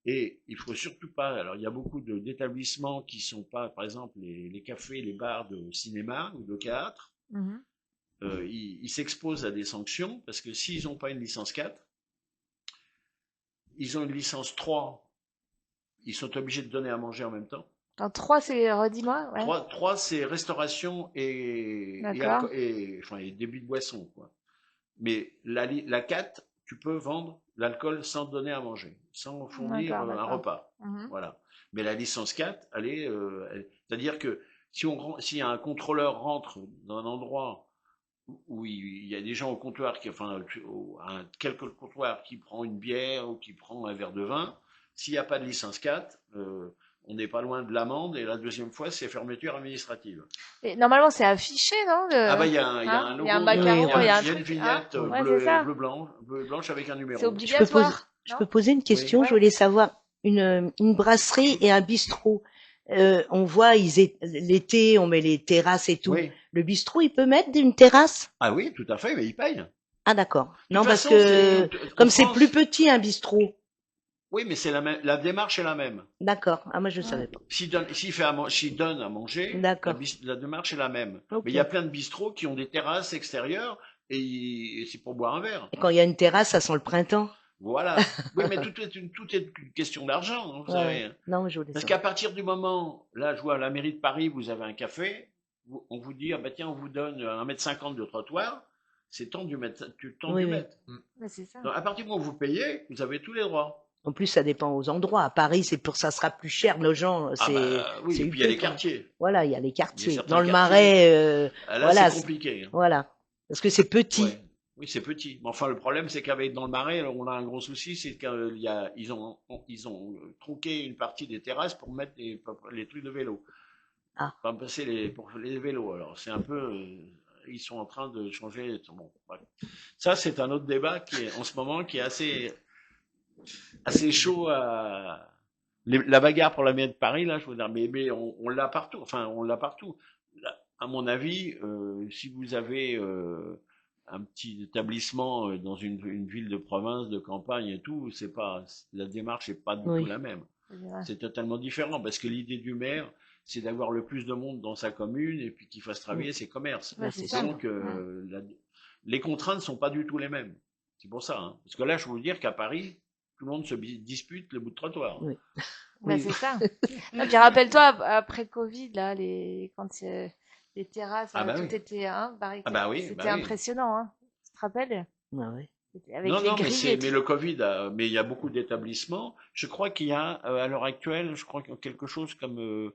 Et il faut surtout pas. Alors, il y a beaucoup d'établissements qui sont pas, par exemple, les cafés, les bars de cinéma ou de théâtre. Mhm. Ils s'exposent à des sanctions parce que s'ils n'ont pas une licence 4, ils ont une licence 3, ils sont obligés de donner à manger en même temps. Dans 3, c'est, redis-moi, ouais. 3 c'est restauration D'accord. enfin, et débit de boisson, quoi. Mais la 4, tu peux vendre l'alcool sans donner à manger, sans fournir D'accord, un d'accord. repas. Mhm. Voilà. Mais la licence 4, c'est-à-dire que si un contrôleur rentre dans un endroit où il y a des gens au comptoir, enfin, quelques comptoirs qui prend une bière ou qui prend un verre de vin, s'il n'y a pas de licence 4, on n'est pas loin de l'amende et la deuxième fois, c'est fermeture administrative. Et normalement, c'est affiché, non, Ah bah il y a hein? un Il y a un logo, macaron, Oui, il y a un il y a une truc, hein? vignette oui. Ouais, c'est ça. bleu blanche avec un C'est numéro. Je peux poser, obligatoire, je non? peux poser une Oui. question. Je Ouais. voulais savoir une brasserie et un bistrot. On voit, l'été, on met les terrasses et tout. Oui. Le bistrot, il peut mettre une terrasse? Ah oui, tout à fait, mais il paye. De Ah d'accord. toute Non, parce façon, que en comme c'est plus France, petit un bistrot. oui, mais c'est la démarche est la même. D'accord. Ah moi je Mm. savais pas. S'il donne à manger, D'accord. la démarche est la même. Ok. Mais il y a plein de bistrots qui ont des terrasses extérieures et c'est pour boire un verre. Et quand il y a une terrasse, ça sent le printemps. Voilà. Oui, mais tout est une question d'argent, hein, vous Ouais, savez. ouais. Non, mais je voulais Parce savoir. qu'à partir du moment, là, je vois à la mairie de Paris, vous avez un café, on vous dit, ah bah tiens, on vous donne 1,50 m de trottoir, c'est temps du mètre, Oui, oui. mètre. Ouais, c'est ça. Donc, à partir du moment où vous payez, vous avez tous les droits. En plus, ça dépend aux endroits. À Paris, ça sera plus cher. Nos gens, Ah bah oui, c'est et puis il y a huppé les quand même. quartiers. Voilà, il y a les Il y a quartiers. certains Dans le quartiers. Marais, Là, voilà, c'est compliqué, hein. voilà. Parce que c'est petit. Ouais. Oui, c'est petit. Mais enfin, le problème, c'est qu'avec dans le Marais, on a un gros souci, c'est qu'ils ont tronqué une partie des terrasses pour mettre les trucs de vélo. Ah. Pour passer pour les vélos. Alors, c'est un peu, ils sont en train de changer. Bon, ouais. Ça, c'est un autre débat qui est en ce moment qui est assez chaud à la bagarre pour la mairie de Paris, là, je veux dire, mais on l'a partout. Enfin, on l'a partout. Là, à mon avis, si vous avez un petit établissement dans une ville de province, de campagne et tout, la démarche n'est pas du tout Oui. la même. C'est vrai. C'est totalement différent parce que l'idée du maire, c'est d'avoir le plus de monde dans sa commune et puis qu'il fasse travailler ses commerces. Ouais, c'est ça. Donc, les contraintes ne sont pas du tout les mêmes. C'est pour ça, hein. Parce que là, je peux vous dire qu'à Paris, tout le monde se dispute le bout de trottoir. Oui. Bah, Oui. c'est ça. Ah, puis rappelle-toi, après Covid, là, quand les terrasses, Ah bah tout oui. était barricadé. Ah bah oui, C'était bah oui. impressionnant, hein. Tu te rappelles? Ah ouais. Avec Non, les non, grilles et mais tout. le Covid, mais il y a beaucoup d'établissements. Je crois qu'il y a, à l'heure actuelle, je crois qu'il y a quelque chose comme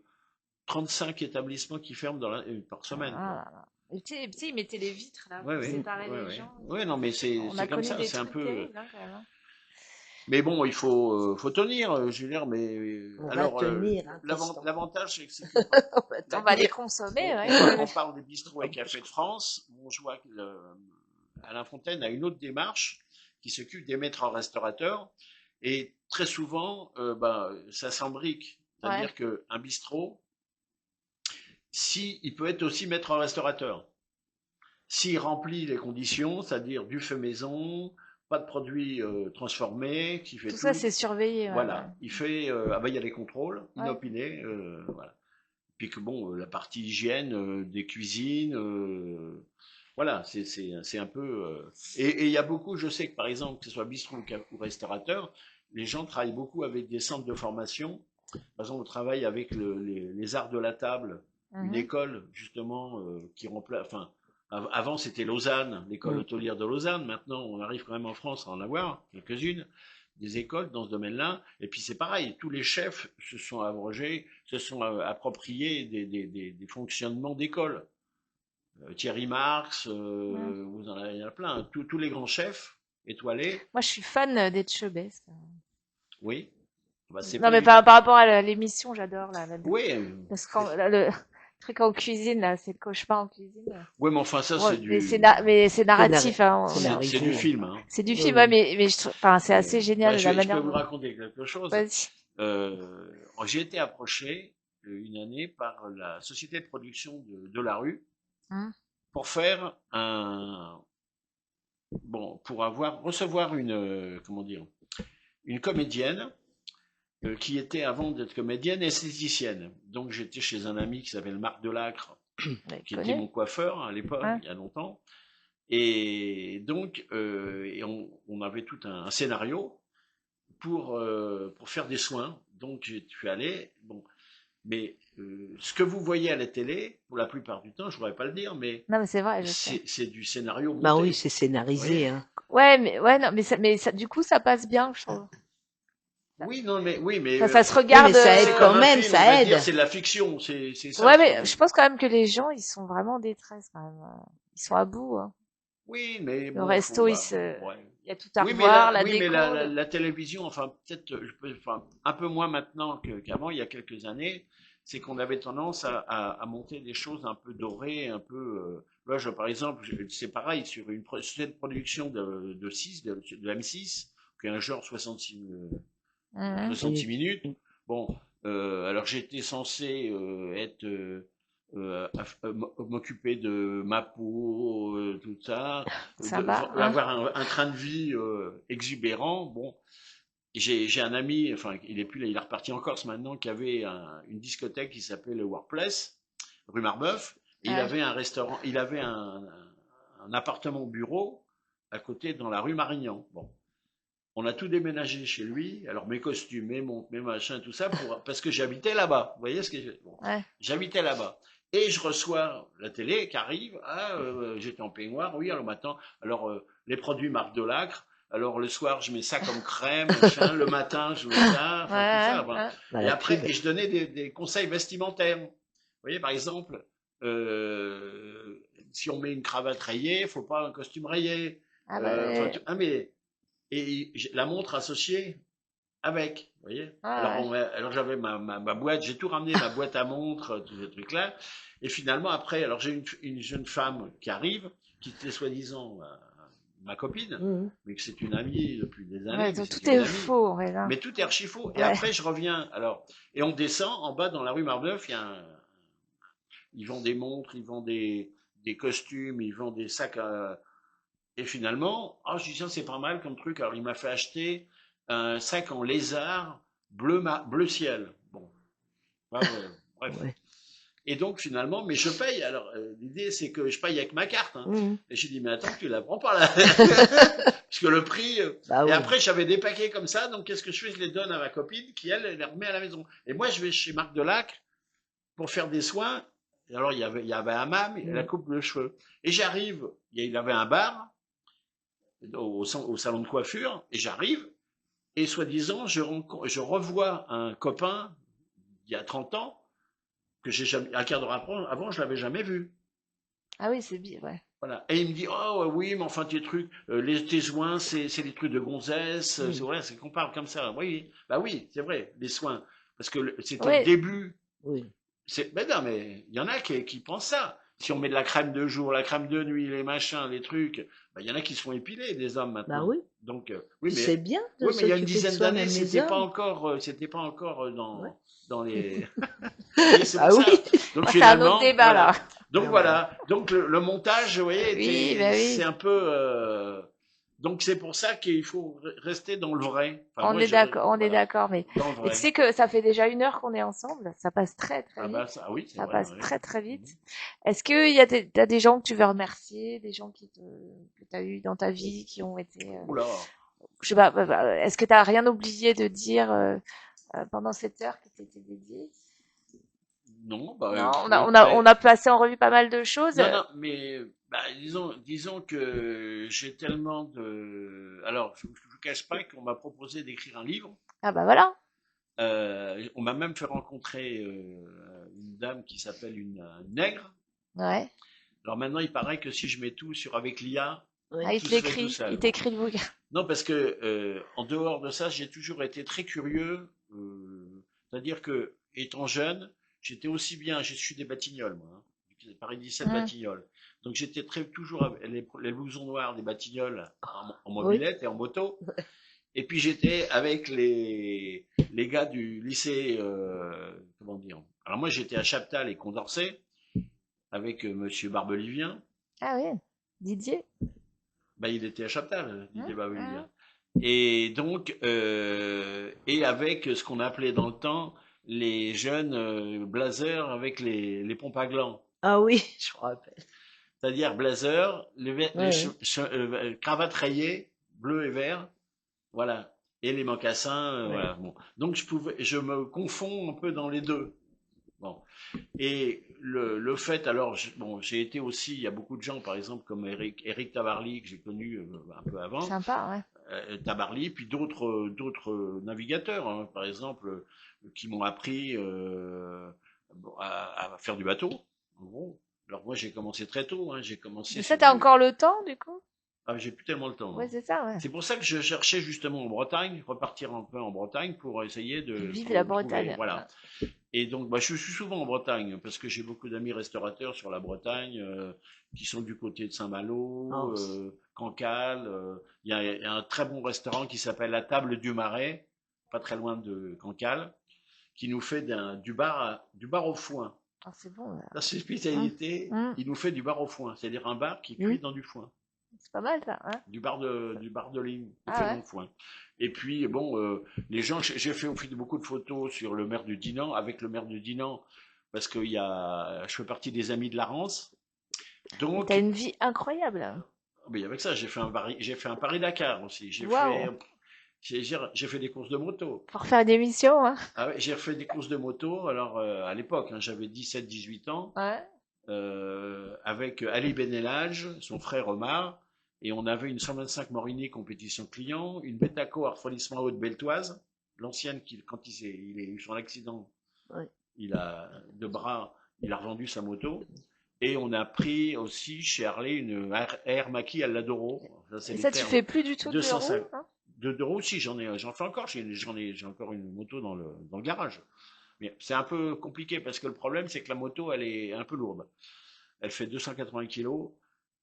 35 établissements qui ferment par semaine, quoi. Ah là là. Et tu sais, ils mettaient les vitres, là, Ouais, pour ouais, séparer ouais, les ouais. gens. Ouais, non, mais c'est On a comme connu ça, des c'est un trucs peu. terribles, hein, quand même, hein. Mais bon, il faut tenir, je veux dire, mais On va alors, tenir, hein, Tristan. l'avantage, c'est que On va les consommer, ouais. quand on parle des bistrots et cafés de France, bon, je vois que Alain Fontaine a une autre démarche qui s'occupe des maîtres restaurateurs et très souvent, ça s'embrique. C'est-à-dire Ouais. qu'un bistrot, il peut être aussi maître restaurateur. S'il remplit les conditions, c'est-à-dire du fait maison, pas de produits transformés, qui fait Tout tout. ça, c'est surveillé, ouais, Voilà, ouais. il fait, il y a les contrôles Ouais. inopinés, voilà. Puis que bon, la partie hygiène des cuisines, voilà, c'est un peu. Et il y a beaucoup, je sais que par exemple, que ce soit bistrot ou restaurateur, les gens travaillent beaucoup avec des centres de formation. Par exemple, on travaille avec les arts de la table, une Mhm. école justement qui remplace, enfin, Avant, c'était Lausanne, l'école hôtelière de Lausanne. Maintenant, on arrive quand même en France à en avoir quelques-unes, des écoles dans ce domaine-là. Et puis c'est pareil, tous les chefs se sont abrogés, se sont appropriés des fonctionnements d'école. Thierry Marx, vous en avez, il y en a plein. Tous les grands chefs étoilés, Moi, je suis fan d'Etchebest. oui. Bah, c'est Non, pas mais du... par rapport à l'émission, j'adore Oui, le truc en cuisine, là, c'est le cauchemar en cuisine. oui, mais enfin ça Ouais, c'est mais du, mais c'est narratif, hein. c'est du film. Hein. C'est du Oui, film, oui. ouais, mais enfin, c'est assez Bah, génial la je peux manière vous dont. raconter quelque chose. Vas-y. J'ai été approché une année par la société de production de la rue Hein. pour faire pour recevoir comment dire, une comédienne qui était avant d'être comédienne esthéticienne. Donc j'étais chez un ami qui s'appelle Marc Delacre, Ouais, qui était mon coiffeur à l'époque, Ouais. il y a longtemps. Et donc on avait tout un scénario pour faire des soins. Donc je suis allé. Bon, mais ce que vous voyez à la télé, pour la plupart du temps, je ne pourrais pas le dire, mais Non, mais c'est vrai, je sais. c'est du scénario monté. Bah oui, c'est Vous scénarisé. voyez Hein. Ouais, non, mais ça, du coup, ça passe bien, je trouve. Oui, non, mais oui, mais Ça se Oui, regarde. mais ça aide c'est quand comme un même, film, on ça va dire, aide. c'est de la fiction, c'est ça. Ouais, mais je pense quand même que les gens, ils sont vraiment en détresse, quand même. Ils sont à bout, hein. Oui, mais Le bon, resto, ouais. il y a tout à Oui, revoir, la oui, mais déco. la télévision, enfin peut-être, enfin un peu moins maintenant qu'avant, il y a quelques années, c'est qu'on avait tendance à monter des choses un peu dorées, un peu. Là, par exemple, c'est pareil sur une société de production de 6, de M6, qui est un genre 66 Mhm. 66 minutes. Oui. Bon, alors j'étais censé être m'occuper de ma peau, tout ça, Sympa, hein. avoir un train de vie exubérant. Bon, j'ai un ami, enfin il est plus là, il est reparti en Corse maintenant, qui avait une discothèque qui s'appelait le Workplace, rue Marbeuf. Et il Ouais. avait un restaurant, il avait un appartement bureau à côté dans la rue Marignan. Bon, on a tout déménagé chez lui. Alors mes costumes, mes montres, mes machins, tout ça, parce que j'habitais là-bas. Vous voyez ce que bon, Ouais. j'habitais là-bas. Et je reçois la télé qui arrive. Ah, j'étais en peignoir. Oui, alors maintenant, alors les produits Marc Delacre. Alors le soir, je mets ça comme crème, machin. Le matin, je mets ça, enfin tout ça. Ouais, Enfin. ouais. Bah, Et la après, pub. et je donnais des conseils vestimentaires. Vous voyez, par exemple, si on met une cravate rayée, faut pas un costume rayé. Ah bah, Mais et la montre associée avec, vous voyez. ah ouais. Alors j'avais ma boîte, j'ai tout ramené, ma boîte à montres, tous ces trucs-là. Et finalement, après, alors j'ai une jeune femme qui arrive, qui était soi-disant ma copine, Mhm. mais que c'est une amie depuis des années, Ouais, mais donc c'est tout une est amie. faux, en fait, hein. Mais tout est archi faux. Et Ouais. après, je reviens, alors, et on descend en bas dans la rue Marbeuf, ils vendent des montres, ils vendent des costumes, ils vendent des sacs à, et finalement, oh, je dis tiens, c'est pas mal comme truc. Alors il m'a fait acheter un sac en lézard bleu ciel. Bon, bref. Ouais. Et donc finalement, mais je paye. Alors l'idée c'est que je paye avec ma carte. Hein. Mhm. Et j'ai dit mais attends, tu la prends pas là, parce que le prix. Bah Et oui. après j'avais des paquets comme ça. Donc qu'est-ce que je fais? Je les donne à ma copine qui elle les remet à la maison. Et moi je vais chez Marc Delacre pour faire des soins. Et alors il y avait un hammam, la coupe de cheveux. Et j'arrive, il avait un bar au salon de coiffure, et j'arrive, et soi-disant, je revois un copain d'il y a 30 ans, que j'ai jamais, un quart d'heure avant, je l'avais jamais vu. Ah oui, c'est bien, ouais. Voilà. Et il me dit, oh oui, mais enfin, tes trucs, tes soins, c'est des trucs de gonzesse, Oui. c'est vrai, c'est qu'on parle comme ça. Oui, bah oui, c'est vrai, les soins. Parce que c'était Oui. le début. Oui. Ben non, mais il y en a qui pensent ça. Si on met de la crème de jour, la crème de nuit, les machins, les trucs, ben, il y en a qui se font épiler, des hommes Bah maintenant. oui. Donc, oui, C'est mais, bien de oui, mais il y a une s'occuper de dizaine soi, d'années, même les c'était pas hommes. encore Ouais. dans les. Et c'est Bah pour oui. ça. Donc Oh, c'est un autre finalement, débat, voilà. là. Donc Ah, voilà. Donc le montage, vous voyez, Oui, bah c'est oui. un peu. Donc c'est pour ça qu'il faut rester dans le vrai. Enfin, On moi, est d'accord, on est voilà, d'accord, mais dans le tu vrai. sais que ça fait déjà 1 heure qu'on est ensemble. Ça passe très, très Ah vite. bah ça, oui, c'est Ça vrai. passe Ouais. très, très vite. Est-ce qu'il y a t'as des gens que tu veux remercier, des gens que t'as eu dans ta vie qui ont été, Oula. je sais pas, est-ce que t'as rien oublié de dire pendant cette heure qui t'était dédiée? Non, bah, Non, ouais. on a passé en revue pas mal de choses. Non, non, mais bah, disons que j'ai tellement de. Alors, je vous cache pas qu'on m'a proposé d'écrire un livre. Ah bah voilà. On m'a même fait rencontrer une dame qui s'appelle une nègre. Ouais. Alors maintenant, il paraît que si je mets tout sur avec l'IA, Oui. Ah, il tout te se fait tout l'écrit. seul. Il Bon. t'écrit le bouquin. Non, parce que en dehors de ça, j'ai toujours été très curieux. C'est-à-dire que, étant jeune, j'étais aussi bien. Je suis des Batignolles, moi. Hein, Paris 17 Hum, Batignolles. Donc j'étais toujours avec les blousons noirs des Batignolles en Oui. mobilette et en moto. Et puis j'étais avec les gars du lycée, comment dire. Alors moi j'étais à Chaptal et Condorcet avec Monsieur Barbelivien. Ah oui. Didier. Bah, il était à Chaptal, Didier Hum, Barbelivien. hum. Et donc, et avec ce qu'on appelait dans le temps les jeunes blazers avec les pompes à gland. Ah oui, je me rappelle. C'est-à-dire blazer, Ouais, ouais. cravates rayées, bleu et vert, voilà. Et les mocassins, Ouais. voilà. Bon. Donc je me confonds un peu dans les deux. Bon. Et le fait, alors, bon, j'ai été aussi, il y a beaucoup de gens, par exemple, comme Eric Tabarly, que j'ai connu un peu avant, Sympa, ouais. Tabarly, puis d'autres navigateurs, hein, par exemple, qui m'ont appris à faire du bateau. Bon. Alors moi, j'ai commencé très tôt, hein, j'ai commencé Mais ça, sur t'as du. encore le temps, du coup? Ah, j'ai plus tellement le temps, Ouais, non. c'est ça, ouais. C'est pour ça que je cherchais justement en Bretagne, repartir un peu en Bretagne pour essayer de Vive la trouver, Bretagne. voilà. Et donc, bah, je suis souvent en Bretagne parce que j'ai beaucoup d'amis restaurateurs sur la Bretagne qui sont du côté de Saint-Malo, Oh, Cancale. Il y a un très bon restaurant qui s'appelle La Table du Marais, pas très loin de Cancale, qui nous fait du bar au foin. Ah, c'est bon, là. La Hum, spécialité, hum. il nous fait du bar au foin, c'est-à-dire un bar qui cuit dans du foin. C'est pas mal, ça, hein? Du bar de ligne, Ah fait ouais? mon foin. Et puis, bon, les gens, j'ai fait aussi beaucoup de photos sur le maire de Dinan, avec le maire de Dinan, parce que je fais partie des amis de la Rance. Mais t'as Donc, une vie incroyable. mais avec ça, j'ai fait un Paris-Dakar aussi. Waouh! J'ai fait des courses de moto. Pour faire une émission, hein? Ah ouais, j'ai fait des courses de moto. Alors, à l'époque, hein, j'avais 17, 18 ans, Ouais. avec Ali Benelage, son frère Omar, et on avait une 125 Morini compétition client, une Betaco à refroidissement haute beltoise, l'ancienne quand il a eu son accident, ouais. de bras, il a revendu sa moto. Et on a pris aussi chez Harley une Air Mackie Alladoro. Ça, c'est Et les ça, tu termes. fais plus du tout de roues, 205. hein? De roues aussi, j'en fais encore. J'ai encore une moto dans le garage. Mais c'est un peu compliqué parce que le problème, c'est que la moto, elle est un peu lourde. Elle fait 280 kilos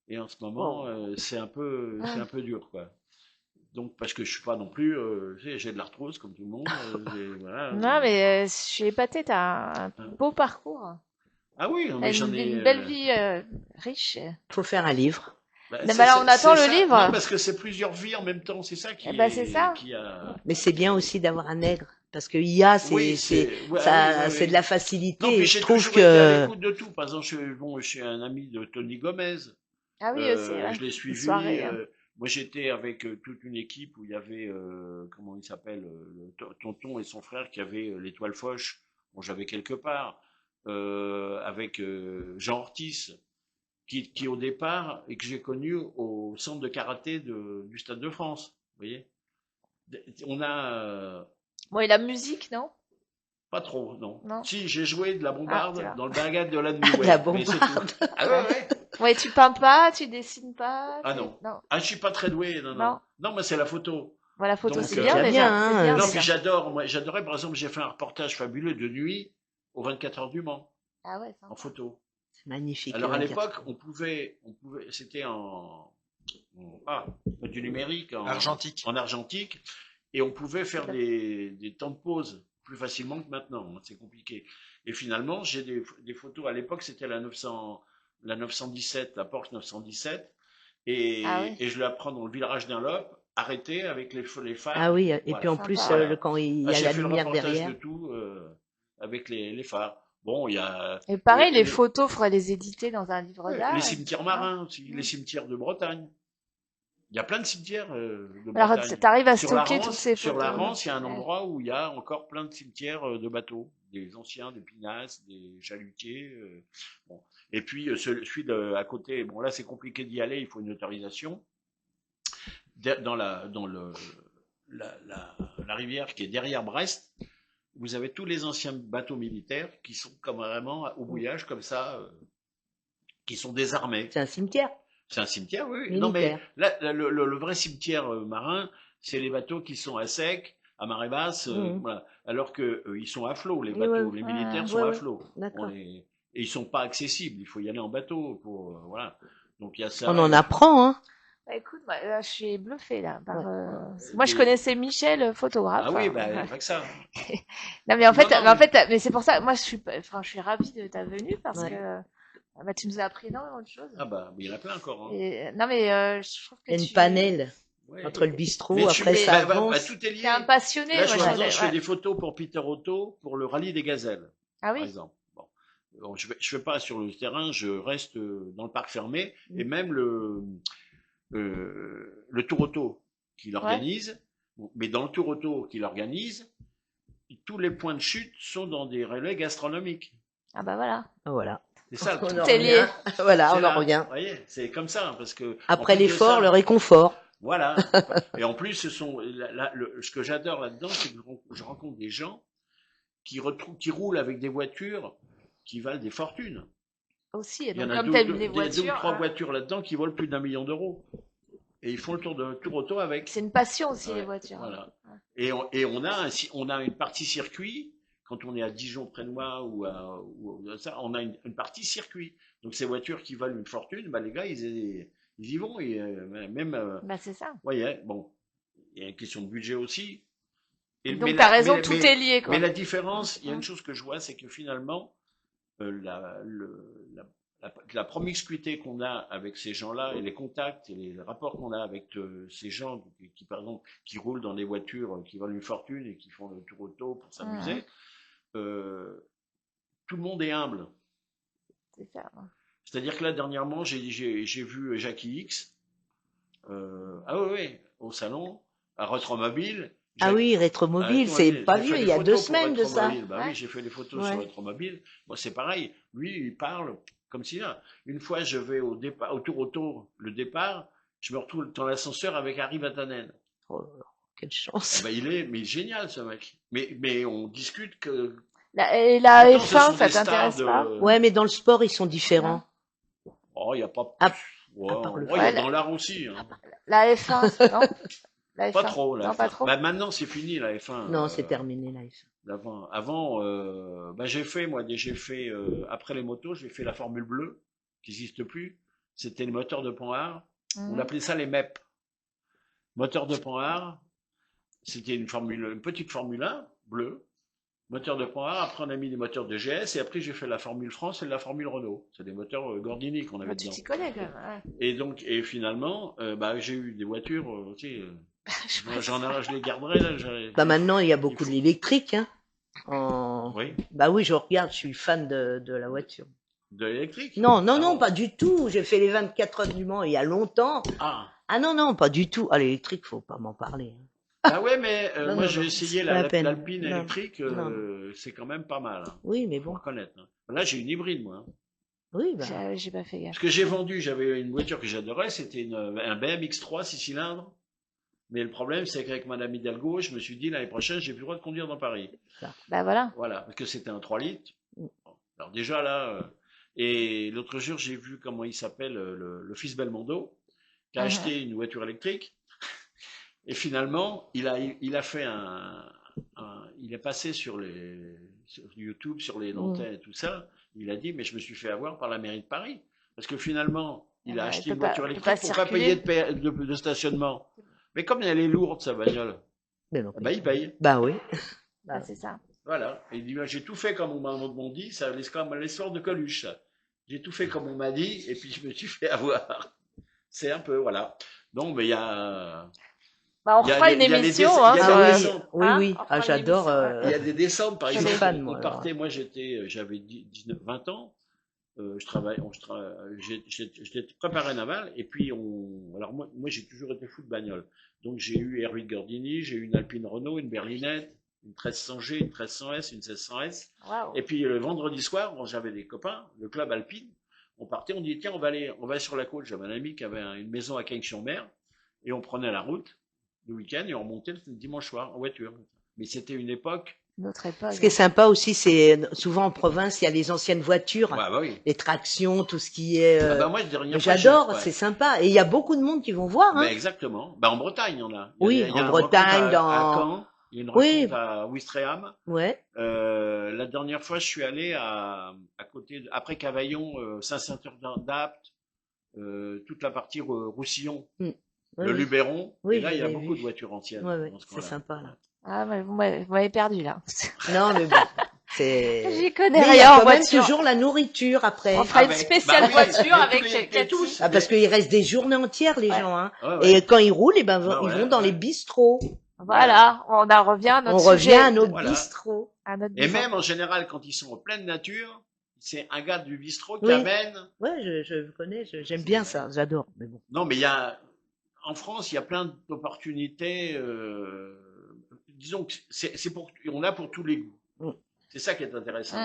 et en ce moment, Oh. c'est un peu dur, quoi. Donc, parce que je suis pas non plus, j'ai de l'arthrose comme tout le monde. Voilà, Non, mais je suis épatée, t'as un hein. beau parcours. Ah oui, non, T'as mais j'en ai. une belle vie riche. Faut faire un livre. Bah, Non, mais alors, on attend c'est le ça. Non, livre. parce que c'est plusieurs vies en même temps. C'est ça Eh ben, c'est ça. qui a. Mais c'est bien aussi d'avoir un nègre. Parce que IA, Oui, ouais, oui, oui, c'est de la oui. facilité. Non, Et mais je j'ai trouve toujours été à que, l'écoute de tout. Par exemple, je suis un ami de Tony Gomez. Ah oui, aussi, Je ouais. l'ai Une suivi. soirée, hein. Moi, j'étais avec toute une équipe où il y avait, comment il s'appelle, Tonton et son frère qui avaient l'étoile Foch. Bon, j'avais quelque part. Avec Jean Ortiz, qui au départ, et que j'ai connu au centre de karaté du Stade de France. Vous voyez? On a. Bon, et la musique, non? Pas trop, non. Non? Si, j'ai joué de la Ah, tu bombarde vois. dans le bagad de la de la Nuée, mais c'est tout. bombarde. Ah ouais, ouais. Ouais, tu peins pas, tu dessines pas, Ah non. non. Ah, je suis pas très doué, non, non. Non. Non, mais c'est la photo. Bon, la photo, Donc, Ah, c'est c'est bien déjà déjà. bien, C'est hein. bien non, déjà. puis j'adorais, par exemple, j'ai fait un reportage fabuleux de nuit aux 24 heures du Mans, Ah ouais, en sympa. photo. C'est magnifique. Alors, les à 24 l'époque, c'était du numérique, Argentique. en argentique, et on pouvait faire des temps de pause plus facilement que maintenant. Hein, c'est compliqué. Et finalement, j'ai des photos. À l'époque, c'était la 917, la Porsche 917, Ah oui, et je la prends dans le village d'Unlop, arrêtée avec les Ah phares. oui, et puis Voilà. en plus, sympa, ouais. Voilà. quand il Ah, y a j'ai la fait le lumière reportage de derrière. tout avec les phares. Bon, il y a Et pareil, les les, photos, faudrait les éditer dans un livre ouais, les d'art. cimetières Hein. marins aussi, les cimetières de Bretagne. Il y a plein de cimetières de Alors, Bretagne. t'arrives à stocker toutes ces Sur la photos. Rance, il y a un Ouais. endroit où il y a encore plein de cimetières de bateaux. des anciens, des Pinasses, des Chalutiers. Bon. Et puis celui à côté, bon là c'est compliqué d'y aller, il faut une autorisation. Dans la rivière qui est derrière Brest, vous avez tous les anciens bateaux militaires qui sont comme vraiment au bouillage comme ça, qui sont désarmés. C'est un cimetière. C'est un cimetière, oui. Militaire. Non mais là, le vrai cimetière marin, c'est les bateaux qui sont à sec, à marée basse, voilà. Alors que ils sont à flot, les bateaux, les militaires sont à flot. Et ils sont pas accessibles. Il faut y aller en bateau pour voilà. Donc il y a ça. On en apprend, hein. Bah, écoute, moi, là, je suis bluffée là. Moi, je connaissais Michel, photographe. Ah oui, bah pas que ça. Non, mais en fait, mais c'est pour ça. Moi, je suis ravie de ta venue parce que bah, tu nous as appris énormément de choses. Ah bah, il y en a plein encore. Hein. Non, mais je trouve que une panel. Ouais. Entre le bistrot, mais après ça avance. Tout est lié. T'es un passionné. Là, je fais des photos pour Peter Otto pour le rallye des gazelles. Ah oui. Par exemple. Bon, je vais pas sur le terrain, je reste dans le parc fermé et même le Tour Auto qu'il organise, mais dans le Tour Auto qu'il organise, tous les points de chute sont dans des relais gastronomiques. Ah bah voilà. Voilà. C'est ça. Tout est lié. Voilà, on en revient. Vous voyez, c'est comme ça parce que après l'effort, le réconfort. Voilà. Et en plus, ce que j'adore là-dedans, c'est que je rencontre des gens qui roulent avec des voitures qui valent des fortunes. Aussi, donc comme tu as des voitures. Il y a 2 ou 3 voitures là-dedans qui valent plus d'1 million d'euros. Et ils font le tour auto avec. C'est une passion aussi, les voitures. Voilà. Et on a une partie circuit. Quand on est à Dijon près de moi ou ça, on a une partie circuit. Donc ces voitures qui valent une fortune, bah les gars ils y vont et même. Bah c'est ça. Voyez, bon, il y a une question de budget aussi. Et donc t'as raison, tout est lié quoi. Mais la différence, il y a une chose que je vois, c'est que finalement la promiscuité qu'on a avec ces gens-là et les contacts et les rapports qu'on a avec ces gens qui par exemple qui roulent dans des voitures qui valent une fortune et qui font le tour auto pour s'amuser, tout le monde est humble. C'est ça. C'est-à-dire que là dernièrement j'ai vu Jackie X au salon à Retromobile. Ah oui, Rétromobile, c'est pas vieux, il y a 2 semaines de ça. Bah oui, j'ai fait des photos sur Rétromobile. Moi, c'est pareil. Lui, il parle comme si là. Une fois, je vais au tour auto, le départ, je me retrouve dans l'ascenseur avec Harry Vatanen. Oh, quelle chance. Bah, il est génial, ce mec. Mais on discute que. La F1, ça t'intéresse pas? Ouais, mais dans le sport, ils sont différents. Oh, il n'y a pas. Il y a dans l'art aussi. Hein. La F1, non? Pas trop, la non, F1. pas trop. Bah, maintenant, c'est fini, la F1. Non, c'est terminé, la F1. Avant, bah, j'ai fait, après les motos, j'ai fait la Formule bleue, qui n'existe plus. C'était les moteurs de Panhard. On appelait ça les MEP. Moteurs de Panhard. C'était une petite Formule 1, bleue. Moteur de Panhard. Après, on a mis des moteurs de GS. Et après, j'ai fait la Formule France et la Formule Renault. C'est des moteurs Gordini qu'on avait dedans. Tu t'y connais, quand même. Ouais. Et finalement, bah, j'ai eu des voitures, je les garderai là. Bah maintenant il y a beaucoup de l'électrique, hein. Oui. Bah oui, je regarde, je suis fan de la voiture. De l'électrique? Non, pas du tout. J'ai fait les 24 heures du Mans il y a longtemps. Ah non, pas du tout. Ah, l'électrique, faut pas m'en parler. Hein. Ah ouais, mais moi j'ai essayé l'Alpine électrique, c'est quand même pas mal. Hein. Oui, mais bon. Faut reconnaître. Hein. Là, j'ai une hybride, moi. Oui, bah. J'ai pas fait gaffe. Ce que j'ai vendu, j'avais une voiture que j'adorais, c'était un BMX3 6 cylindres. Mais le problème, c'est qu'avec Madame Hidalgo, je me suis dit, l'année prochaine, j'ai plus le droit de conduire dans Paris. Bah voilà. Voilà, parce que c'était un 3 litres. Alors déjà, là... et l'autre jour, j'ai vu comment il s'appelle, le fils Belmondo, qui a acheté une voiture électrique. Et finalement, il a fait il est passé sur YouTube, sur les antennes et tout ça. Il a dit, mais je me suis fait avoir par la mairie de Paris. Parce que finalement, il a acheté une voiture électrique pour pas payer de stationnement. Mais comme elle est lourde, sa bagnole, bah, il paye. Bah oui. Bah, c'est ça. Voilà. Et il dit, j'ai tout fait comme on m'a dit, ça laisse comme l'histoire de Coluche. J'ai tout fait comme on m'a dit, et puis je me suis fait avoir. C'est un peu, voilà. Donc, mais il y a... Bah, on fera une émission, Oui. Ah, j'adore. Il y a des descentes, par exemple. Fan, moi, j'avais 20 ans. J'étais préparé naval, et puis alors moi j'ai toujours été fou de bagnole. Donc j'ai eu Erwin Gordini, j'ai eu une Alpine Renault, une berlinette, une 1300G, une 1300S, une 1600S. Waouh. Et puis le vendredi soir, quand j'avais des copains, le club alpine, on partait, on dit tiens, on va aller sur la côte. J'avais un ami qui avait une maison à Cagnes-sur-Mer et on prenait la route le week-end et on remontait le dimanche soir en voiture. Mais c'était une époque. Notre époque. Ce qui est sympa aussi, c'est souvent en province, il y a les anciennes voitures, Ouais, bah oui. les tractions, tout ce qui est. Ah bah moi, je dis rien. J'adore, c'est sympa. Et il y a beaucoup de monde qui vont voir. Hein. Bah exactement. Bah en Bretagne, il y en a. Oui, il y a en un Bretagne, rencontre à Caen. Il y a une rencontre à Ouistreham. Ouais. La dernière fois, je suis allé à côté, après Cavaillon, Saint-Satur-d'Apt, toute la partie Roussillon, Oui, le Luberon. Oui, et là, il y a j'avais beaucoup vu. de voitures anciennes. Ouais, dans ce c'est coin-là. sympa là. Ah, mais vous m'avez perdu là. Non, mais bon, c'est. J'y connais Mais il y rien a en quand même voiture. toujours la nourriture après. On fera une Avec- spéciale bah oui, voiture mais avec tous les- Cathy. tous. Ah, parce qu'il reste des journées entières, les Ouais. gens. Hein. Ouais, ouais. Et quand ils roulent, eh ben, Bah ils ouais, vont dans ouais. les bistrots. Voilà, on en revient à notre On sujet. revient à nos Voilà. bistrots. À notre Et besoin. même en général, quand ils sont en pleine nature, c'est un gars du bistrot qui Oui. amène. Ouais, je connais, j'aime bien ça, j'adore. Mais bon. Non, mais il y a, en France, il y a plein d'opportunités. Disons que on a pour tous les goûts. Mm. C'est ça qui est intéressant.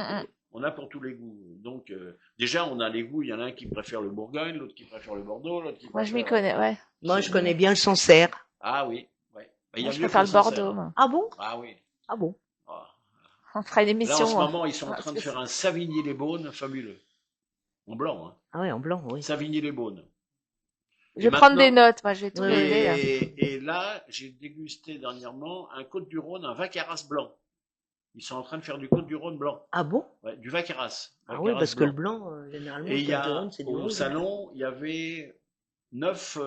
On a pour tous les goûts. Donc, déjà, on a les goûts. Il y en a un qui préfère le Bourgogne, l'autre qui préfère le Bordeaux, l'autre qui Moi, je préfère. m'y connais, ouais. Moi, je connais bien le Sancerre. Ah oui, ouais. Bah, il y Moi, a je mieux préfère que le Sancerre. Bordeaux. Moi. Ah bon? Ah oui. Ah bon? Ah. On fera une Là, émission. en ce moment, ils sont en Ah, train de c'est faire un Savigny-les-Beaunes fabuleux. En blanc, hein. Ah ouais, en blanc, oui. Savigny-les-Beaunes. Je vais prendre des maintenant- notes, moi, je vais tout Oui, noter. là. Et là, j'ai dégusté dernièrement un Côte-du-Rhône, un Vaqueras blanc. Ils sont en train de faire du Côte-du-Rhône blanc. Ah bon? Ouais, du Vaqueras. Ah oui, parce que le blanc, généralement, Et il y a, Côte-du-Rhône, c'est du au rouge. salon, il y avait 9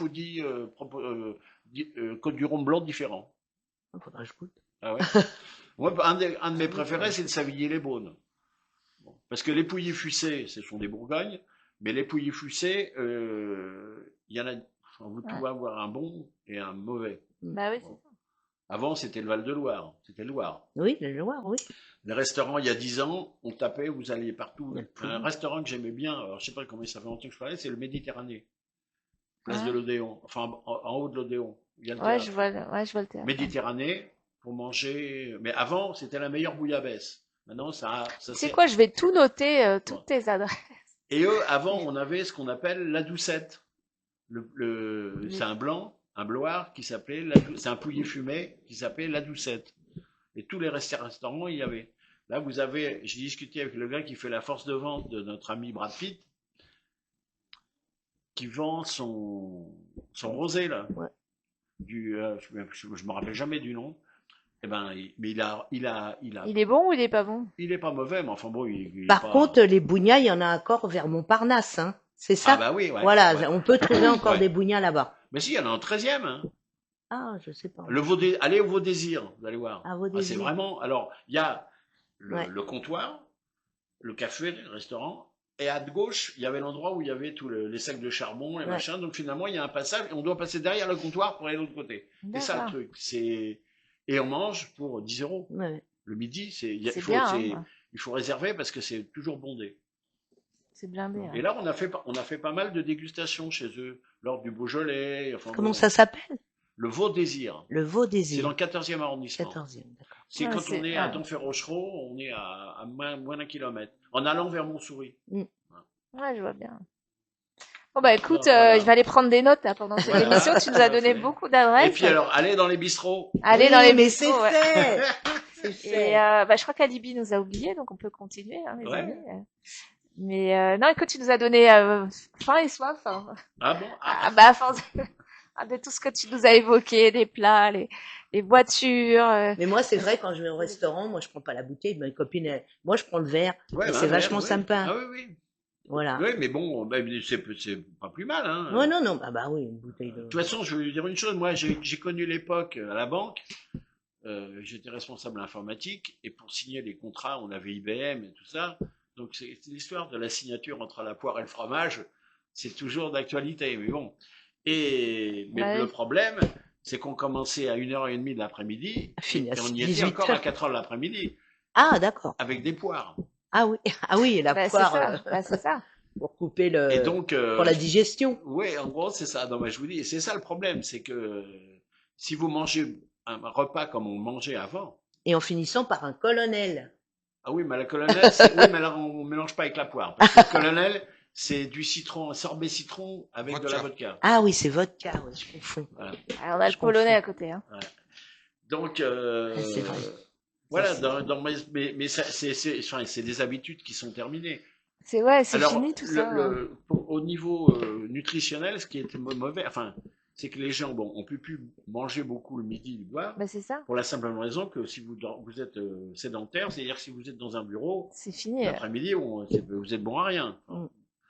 ou 10 Côte-du-Rhône blancs différents. Il faudra que je goûte. Ah ouais. Moi, un de mes préférés, c'est le Savigny-les-Beaunes. Bon. Parce que les Pouilly fussés, ce sont des Bourgognes, mais les Pouilly fussés, il y en a, on veut tout avoir un bon et un mauvais. Bah oui, Bon. Avant, c'était le Val-de-Loire, c'était le Loire. Oui, le Loire, oui. Les restaurants, il y a 10 ans, on tapait, vous alliez partout. Il y a tout. Un restaurant que j'aimais bien, alors je sais pas comment ça fait longtemps que je parlais, c'est le Méditerranée. Place Ah. de l'Odéon, enfin en haut de l'Odéon. Il y a le ouais, théâtre. je vois le théâtre. Méditerranée, pour manger. Mais avant, c'était la meilleure bouillabaisse. Maintenant, ça C'est c'est. quoi, je vais tout noter, toutes Bon. tes adresses. Et eux, avant, on avait ce qu'on appelle la doucette. C'est un blanc, un bloire qui s'appelait c'est un pouilly fumé qui s'appelait la doucette. Et tous les restaurants, il y avait. Là, j'ai discuté avec le gars qui fait la force de vente de notre ami Brad Pitt, qui vend son rosé, là. Ouais. Je me rappelle jamais du nom. Eh ben, mais il Il est bon ou il est pas bon? est pas mauvais, mais enfin bon, il est Par pas- contre, les bougnats, il y en a encore vers Montparnasse, hein. C'est ça? Ah bah oui, ouais. Voilà, ouais. on peut trouver encore Ouais. des bougnats là-bas. Mais si, il y en a en 13e. Hein. Ah, je sais pas. Allez au Vaudésir, vous allez voir. Ah, Vaudésir. C'est vraiment. Alors, il y a Ouais. le comptoir, le café, le restaurant, et à gauche, il y avait l'endroit où il y avait tous les sacs de charbon, les Ouais. machins. Donc finalement, il y a un passage, et on doit passer derrière le comptoir pour aller de l'autre côté. C'est ça le D'accord. truc. Et on mange pour 10 euros. Ouais. Le midi, C'est bien, hein. il faut réserver parce que c'est toujours bondé. C'est blindé. hein. Et là, on a fait pas mal de dégustations chez eux, lors du Beaujolais. Enfin, Comment bon, ça s'appelle? Le Vaudésir. Le C'est Vaudésir. dans le 14e arrondissement. 14e, d'accord. C'est Ouais, quand c'est- on est ah. à Denfert-Rochereau, on est à moins d'un kilomètre. En allant vers Montsouris. Ouais, je vois bien. Bon, bah écoute, Voilà. je vais aller prendre des notes là, pendant cette Voilà. émission. Tu nous as donné Parfait. beaucoup Et d'adresses. puis alors, allez dans les bistrots. Allez Oui, dans les mais bistrots, c'est ouais. fait! C'est Et fait. bah, je crois qu'Alibi nous a oubliés, donc on peut continuer, hein, les Ouais. amis. Mais non, écoute, tu nous as donné faim et soif. Hein. Ah bon? Ah, bah, à force de tout ce que tu nous as évoqué, des plats, les voitures. Mais moi, c'est vrai, quand je vais au restaurant, moi, je prends pas la bouteille. Ma copine, moi, je prends le verre. Ouais, Et c'est vachement sympa. Ah oui, oui. Voilà. Oui, mais bon, c'est pas plus mal. Hein. Ouais, non, non. Ah bah oui, une bouteille de. De toute façon, je vais vous dire une chose. Moi, j'ai connu l'époque à la banque. J'étais responsable informatique. Et pour signer les contrats, on avait IBM et tout ça. Donc, c'est l'histoire de la signature entre la poire et le fromage. C'est toujours d'actualité. Mais bon. Mais Ouais. le problème, c'est qu'on commençait à 1h30 de l'après-midi. Fini à Et on y était 18 encore à heures. 4h de l'après-midi. Ah, d'accord. Avec des poires. Ah oui, ah oui, la Bah, c'est poire ça. Bah, c'est ça. pour couper le. Et donc, pour la digestion. oui, en gros, c'est ça. Non, mais je vous dis, c'est ça le problème, c'est que si vous mangez un repas comme on mangeait avant. Et en finissant par un colonel. Ah oui, mais la colonel, oui, mais alors on mélange pas avec la poire. Parce que le colonel, c'est du citron, un sorbet citron avec de la vodka. Ah oui, c'est vodka, ouais, je confonds. Voilà. Ah, on a le polonais à côté. Hein. Voilà. Donc, C'est vrai. voilà, Ça, mais c'est des habitudes qui sont terminées. C'est ouais, c'est Alors, fini tout ça. Hein. au niveau nutritionnel, ce qui était mauvais, enfin, c'est que les gens, bon, ont pu plus manger beaucoup le midi, le soir, Bah, c'est ça. pour la simple raison que si vous êtes sédentaire, c'est-à-dire que si vous êtes dans un bureau, C'est fini. l'après-midi, vous êtes bon à rien.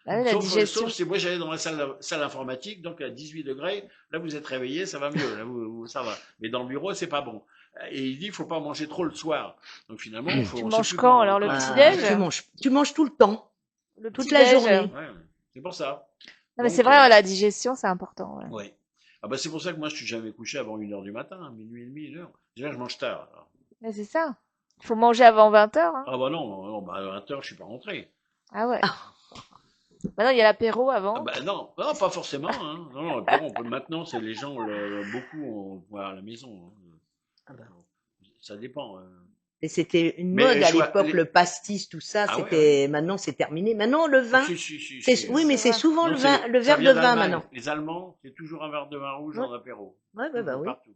Ah oui, la digestion. Sauf si moi j'allais dans la salle informatique, donc à 18 degrés, là vous êtes réveillé, ça va mieux, là ça va. Mais dans le bureau, c'est pas bon. Et il dit, il faut pas manger trop le soir. Donc finalement, Tu manges quand alors le petit-déj? Tu manges tout le temps, Le toute la petit-déj. journée. Ouais, c'est pour ça. Non, mais c'est vrai, la digestion, c'est important. Ouais. Ouais. Ah bah c'est pour ça que moi je suis jamais couché avant 1h du matin, hein, minuit et demi, 1h. Déjà je mange tard. Alors. Mais c'est ça. Il faut manger avant 20h. Hein. Ah bah non, bah à 20h je suis pas rentré. Ah ouais. Bah non, il y a l'apéro avant. Ah bah non, pas forcément. Hein. Non, l'apéro, maintenant c'est les gens, beaucoup on voit à la maison. Hein. Ah bah. Ça dépend. Et c'était une mode à l'époque, le pastis, tout ça. C'était maintenant c'est terminé. Maintenant le vin. Oui, mais c'est souvent le vin, le verre de vin maintenant. Les Allemands, c'est toujours un verre de vin rouge en apéro. Ouais, bah oui. Partout.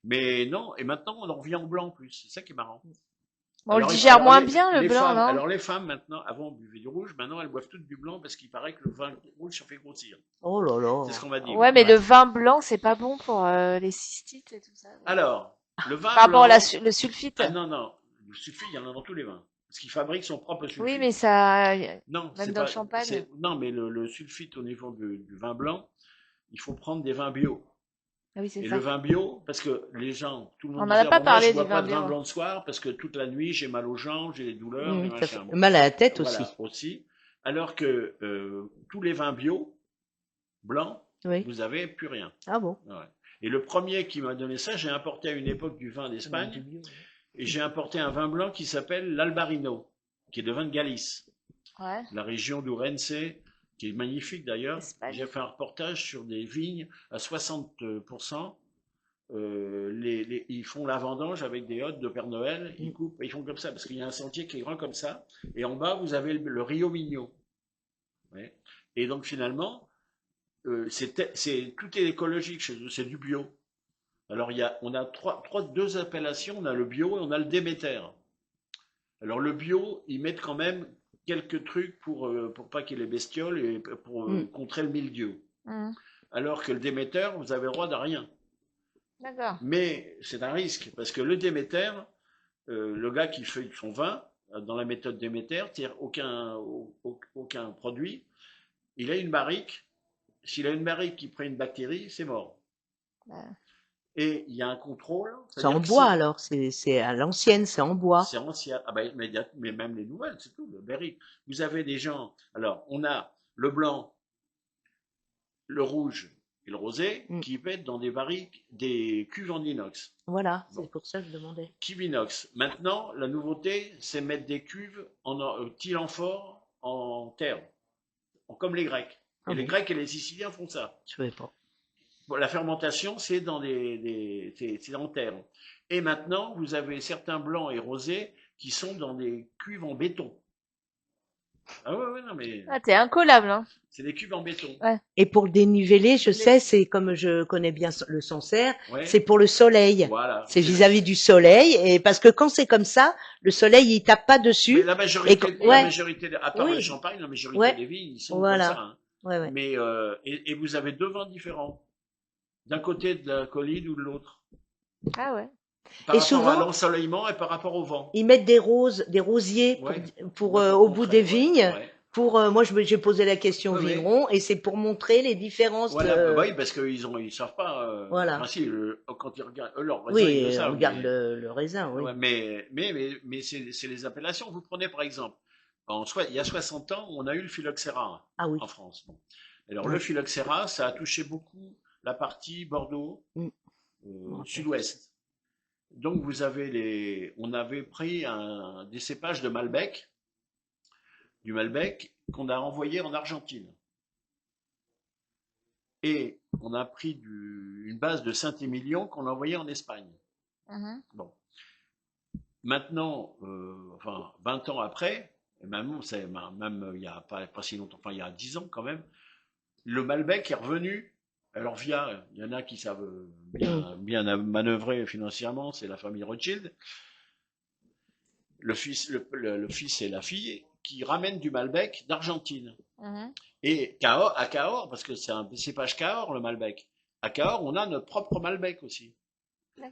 Mais non, et maintenant on en revient au blanc en plus. C'est ça qui est marrant. Bon, on le digère moins bien le blanc, femmes, non? Alors les femmes maintenant, avant on buvait du rouge, maintenant elles boivent toutes du blanc parce qu'il paraît que le vin rouge ça fait grossir. Oh là là. C'est ce qu'on m'a dit. Ouais, mais le vin blanc c'est pas bon pour les cystites et tout ça. Alors, le vin par rapport blanc, le sulfite. Ah non, le sulfite il y en a dans tous les vins. Parce qu'il fabrique son propre sulfite. Oui, mais ça, non, même dans le champagne. Non, mais le sulfite au niveau du vin blanc, il faut prendre des vins bio. Ah oui, c'est et ça. le vin bio, parce que les gens, tout le monde on n'en a pas parlé moi, je du bois pas vin de vin bio. blanc le soir parce que toute la nuit j'ai mal aux jambes, j'ai des douleurs, des machins. Mal à la tête voilà, aussi. Alors que tous les vins bio blancs, vous n'avez plus rien. Ah bon. Ouais. Et le premier qui m'a donné ça, j'ai importé à une époque du vin d'Espagne et j'ai importé un vin blanc qui s'appelle l'Albarino, qui est de vin de Galice, la région d'Ourense, qui est magnifique d'ailleurs. J'ai fait un reportage sur des vignes à 60%. Ils font la vendange avec des hottes de Père Noël, ils coupent, ils font comme ça, parce qu'il y a un sentier qui est grand comme ça, et en bas vous avez le Rio Minho. Ouais. Et donc finalement, tout est écologique chez eux, c'est du bio. Alors on a deux appellations, on a le bio et on a le Déméter. Alors le bio, ils mettent quand même quelques trucs pour pas qu'il y ait les bestioles et pour contrer le mildiou. Alors que le Déméter, vous avez le droit de rien. D'accord. Mais c'est un risque, parce que le Déméter, le gars qui fait son vin, dans la méthode Déméter, c'est-à-dire aucun produit, il a une barrique. S'il a une barrique qui prend une bactérie, c'est mort. Et il y a un contrôle. C'est en bois alors, c'est à l'ancienne, c'est en bois. C'est ancien. Ah ben, mais même les nouvelles, c'est tout, le barrique. Vous avez des gens, alors on a le blanc, le rouge et le rosé qui mettent dans des barriques, des cuves en inox. Voilà, c'est pour ça que je demandais. Cuve inox. Maintenant, la nouveauté, c'est mettre des cuves en tille amphore en terre, comme les Grecs. Et les Grecs et les Siciliens font ça. Je ne savais pas. Bon, la fermentation, c'est dans c'est en terre. Et maintenant, vous avez certains blancs et rosés qui sont dans des cuves en béton. Ah ouais, non mais. Ah, t'es incollable, hein. C'est des cuves en béton. Ouais. Et pour le déniveler, je sais, c'est comme je connais bien le Sancerre, c'est pour le soleil. Voilà. C'est vis-à-vis du soleil, et parce que quand c'est comme ça, le soleil il tape pas dessus. Mais la majorité, à part le champagne, la majorité des vignes, ils sont comme ça. Hein. Ouais. Mais et vous avez deux vins différents, d'un côté de la colline ou de l'autre. Ah ouais. Par rapport à l'ensoleillement et par rapport au vent. Ils mettent des rosiers pour au bout des vignes. Moi, j'ai posé la question aux vignerons et c'est pour montrer les différences. Voilà, oui, parce qu'ils savent pas. Voilà. Enfin, si, quand ils regardent leur raisin, ils le savent. Regarde le raisin, oui. Ouais, mais c'est les appellations. Vous prenez par exemple, il y a 60 ans, on a eu le phylloxéra en France. Bon. Alors le phylloxéra, ça a touché beaucoup la partie Bordeaux, sud-ouest. Donc on avait pris des cépages de Malbec, qu'on a envoyé en Argentine. Et on a pris une base de Saint-Émilion qu'on a envoyée en Espagne. Bon. Maintenant, enfin, 20 ans après, et même il y a pas si longtemps, enfin, il y a 10 ans quand même, le Malbec est revenu. Alors il y en a qui savent bien manœuvrer financièrement, c'est la famille Rothschild. Le fils et la fille qui ramènent du Malbec d'Argentine. Et à Cahors, parce que c'est un cépage Cahors, le Malbec. À Cahors, on a notre propre Malbec aussi.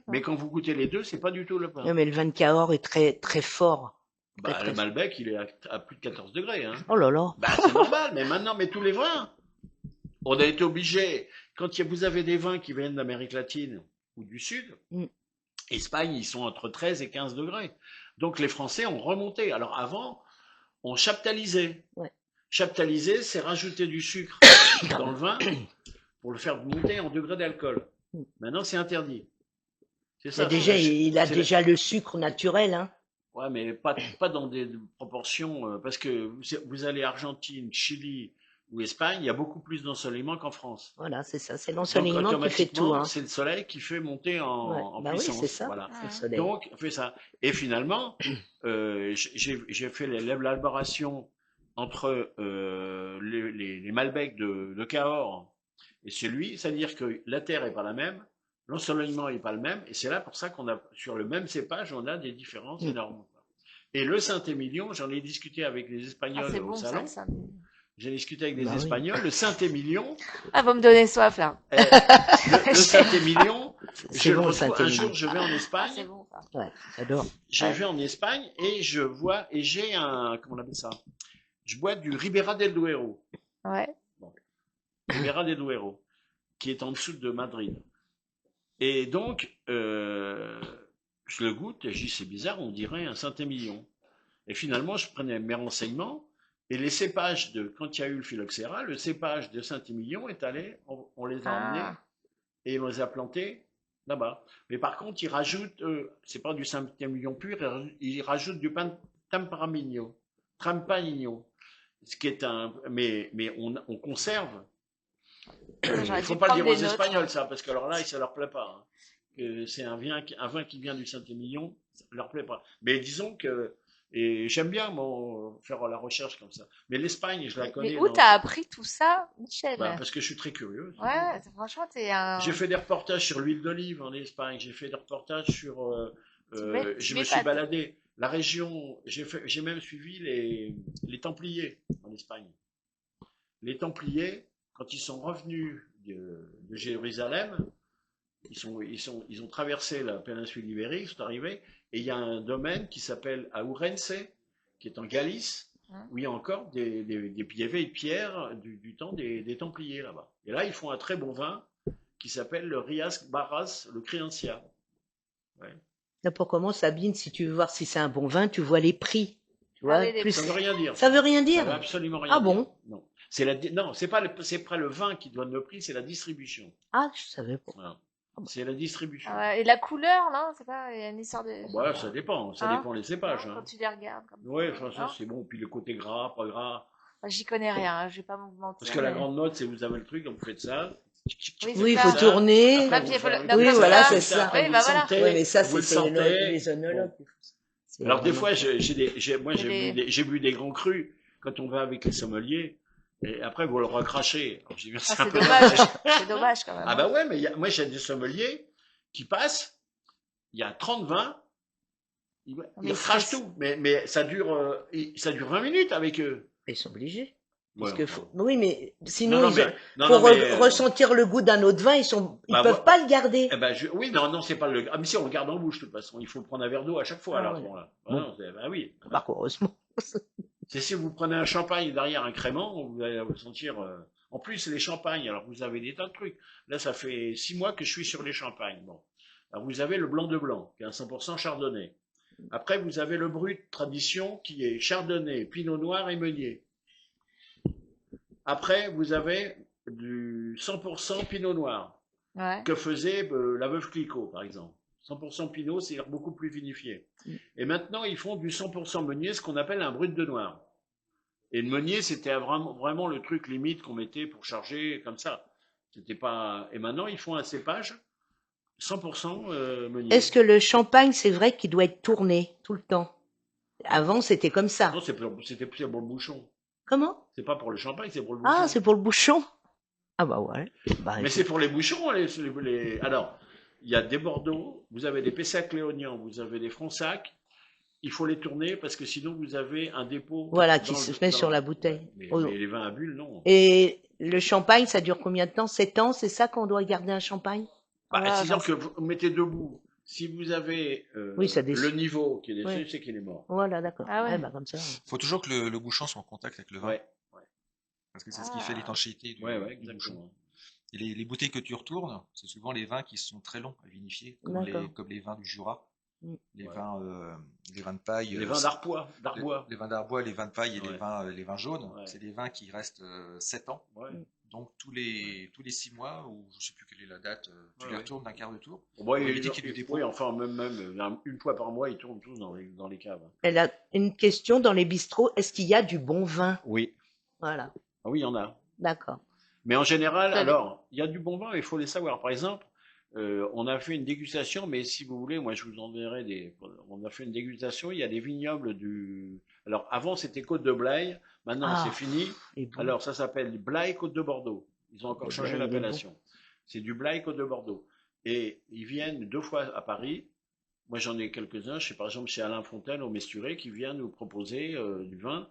Mais quand vous goûtez les deux, c'est pas du tout le pain. Non, mais le vin de Cahors est très, très fort. Bah, le Malbec, il est à plus de 14 degrés. Hein. Oh là là. Bah, c'est normal, mais maintenant, mais tous les vins. On a été obligé, quand vous avez des vins qui viennent d'Amérique latine ou du Sud, Espagne, ils sont entre 13 et 15 degrés. Donc les Français ont remonté. Alors avant, on chaptalisait. Ouais. Chaptaliser, c'est rajouter du sucre dans le vin pour le faire monter en degré d'alcool. Maintenant, c'est interdit. C'est ça. Il a déjà le sucre naturel. Hein. Ouais, mais pas dans des proportions. Parce que vous allez Argentine, Chili ou Espagne, il y a beaucoup plus d'ensoleillement qu'en France. Voilà, c'est ça. C'est l'ensoleillement qui fait tout. Hein. C'est le soleil qui fait monter en puissance. Oui, c'est ça. Voilà. C'est le soleil. Donc, on fait ça. Et finalement, j'ai fait l'élaboration entre les Malbecs de Cahors et celui, c'est-à-dire que la terre est pas la même, l'ensoleillement est pas le même, et c'est là pour ça qu'on a, sur le même cépage, on a des différences énormes. Et le Saint-Émilion, j'en ai discuté avec les Espagnols au salon. J'ai discuté avec des Espagnols. Le Saint-Émilion. Ah, vous me donnez soif, là. Le Saint-Émilion, c'est bon, un jour, je vais en Espagne. C'est bon, ça. Ouais, j'adore. Je vais en Espagne et je vois, et j'ai comment on appelle ça? Je bois du Ribera del Duero. Ouais. Bon. Ribera del Duero, qui est en dessous de Madrid. Et donc, je le goûte et je dis, c'est bizarre, on dirait un Saint-Émilion. Et finalement, je prenais mes renseignements. Et les cépages quand il y a eu le phylloxéra, le cépage de Saint-Émilion est allé, on les a emmenés et on les a plantés là-bas. Mais par contre, ils rajoutent, c'est pas du Saint-Émilion pur, ils rajoutent du Tempranillo, ce qui est mais on conserve. Il faut pas le dire aux Espagnols ça, parce que alors là, ça leur plaît pas. Hein. C'est un vin qui vient du Saint-Émilion, ça leur plaît pas. Mais disons que et j'aime bien faire la recherche comme ça. Mais l'Espagne, je la connais. Mais où t'as appris tout ça, Michel? Parce que je suis très curieux. Ouais, franchement, t'es un... J'ai fait des reportages sur l'huile d'olive en Espagne. J'ai fait des reportages sur... je me suis baladé. La région... J'ai même suivi les Templiers en Espagne. Les Templiers, quand ils sont revenus de Jérusalem, ils ont traversé la péninsule ibérique, ils sont arrivés, et il y a un domaine qui s'appelle à Ourense, qui est en Galice, où il y a encore des vieilles pierres du temps des Templiers là-bas. Et là, ils font un très bon vin qui s'appelle le Rias Barras, le Criancia. Ouais. Là, pour commencer, Sabine, si tu veux voir si c'est un bon vin, tu vois les prix. Tu vois, Ça veut rien dire. Ça veut rien dire. Ça veut absolument rien dire. Ah bon? Non. C'est pas le vin qui donne le prix, c'est la distribution. Ah, je savais pas. Voilà. C'est la distribution. Et la couleur, non? C'est pas, il y a une histoire de... Ouais, ça dépend. Ça dépend les cépages. Quand tu les regardes. Ouais, ça c'est bon. Puis le côté gras, pas gras. J'y connais rien, hein, je vais pas vous mentir. Parce que la grande note, c'est vous avez le truc, donc vous faites ça. Oui, il faut tourner. Oui, voilà, c'est ça. Oui, bah voilà. Oui, mais ça, c'est les œnologues. Alors des fois, j'ai bu des grands crus quand on va avec les sommeliers. Et après, vous le recrachez. C'est dommage. C'est dommage quand même. Ah bah ouais, mais moi j'ai des sommeliers qui passent, il y a 30 vins, ils recrachent tout. Mais ça dure 20 minutes avec eux. Ils sont obligés. Ouais, oui, mais sinon, pour ressentir le goût d'un autre vin, ils peuvent pas le garder. Oui, non, c'est pas le. Ah, mais si on le garde en bouche, de toute façon, il faut prendre un verre d'eau à chaque fois. À ce moment-là. Oui. Heureusement. C'est si vous prenez un champagne derrière un crément, vous allez vous sentir. En plus, les champagnes, alors vous avez des tas de trucs. Là, ça fait 6 mois que je suis sur les champagnes. Bon. Alors vous avez le blanc de blanc, qui est un 100% chardonnay. Après, vous avez le brut tradition, qui est chardonnay, pinot noir et meunier. Après, vous avez du 100% pinot noir, que faisait la veuve Clicquot, par exemple. 100% pinot, c'est beaucoup plus vinifié. Et maintenant, ils font du 100% meunier, ce qu'on appelle un brut de noir. Et le meunier, c'était vraiment le truc limite qu'on mettait pour charger comme ça. C'était pas. Et maintenant, ils font un cépage 100% meunier. Est-ce que le champagne, c'est vrai qu'il doit être tourné tout le temps? Avant, c'était comme ça. Non, c'était pour le bouchon. Comment? C'est pas pour le champagne, c'est pour le bouchon. Ah, c'est pour le bouchon? Ah bah ouais. Bah, Mais écoute. c'est pour les bouchons. Alors, il y a des Bordeaux, vous avez des Pessac-Léognan, vous avez des Fronsac. Il faut les tourner parce que sinon vous avez un dépôt. Voilà, qui se met sur la bouteille. Mais, Oh. mais les vins à bulles, non. Et le champagne, ça dure combien de temps? 7 ans, c'est ça qu'on doit garder un champagne? Bah, Voilà, c'est-à-dire que vous mettez debout. Si vous avez Oui, ça descend. le niveau qui est dessus, Ouais. c'est qu'il est mort. Voilà, d'accord. Ah ouais. Bah, comme ça. Faut toujours que le bouchon soit en contact avec le vin, Ouais, parce que c'est ce qui fait Ah. l'étanchéité du bouchon. exactement. Et les bouteilles que tu retournes, c'est souvent les vins qui sont très longs à vinifier, D'accord. comme les vins du Jura, Mm. les vins de paille, Les vins d'Arbois. les vins d'Arbois, les vins de paille et Ouais. les vins jaunes, Ouais. c'est des vins qui restent 7 ans. Ouais. Donc tous les 6 mois, ou je sais plus quelle est la date, tu Ouais, les ouais. retournes d'un quart de tour. Ouais, Pour éviter qu'il y ait du dépôt. oui, enfin, même une fois par mois, ils tournent tous dans les caves. Elle a une question dans les bistrots. Est-ce qu'il y a du bon vin? Oui. Voilà. Ah oui, il y en a. D'accord. Mais en général, Ça alors, il y a du bon vin, mais il faut les savoir. Par exemple, on a fait une dégustation, mais si vous voulez, moi je vous enverrai on a fait une dégustation, il y a des vignobles du. Alors, avant c'était Côte de Blaye, maintenant Ah, c'est fini. et bon. Alors, ça s'appelle Blaye Côte de Bordeaux. Ils ont encore Le changé Blaye, il est l'appellation. C'est du Blaye Côte de Bordeaux. Et ils viennent 2 fois à Paris. Moi, j'en ai quelques-uns. Par exemple, chez Alain Fontaine au Mesturé qui vient nous proposer du vin.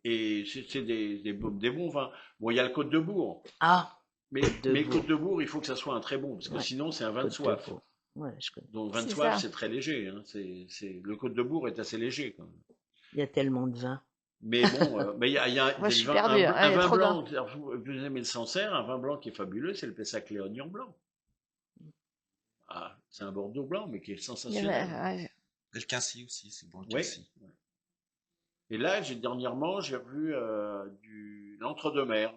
Et c'est des bons vins. Bon, il y a le Côte de Bourg. Ah, Mais Côte de Bourg. Côte de Bourg, il faut que ça soit un très bon, parce que Ouais. sinon c'est un vin de Côte de soif. Bourg. Ouais, je connais. Donc vin de C'est soif, ça. c'est très léger. Hein. Le Côte de Bourg est assez léger quand même. Il y a tellement de vin. Mais bon, mais il y a Moi, je suis vin- perdue, hein. un Il y a vin trop de blanc. Alors, vous aimez le Sancerre, un vin blanc qui est fabuleux, c'est le Pessac-Léognan blanc. Ah, c'est un Bordeaux blanc, mais qui est Il y sensationnel. avait- ouais. Et le Quincy aussi, c'est bon le Ouais. Quincy. Et là, dernièrement, j'ai revu l'entre-deux-mer.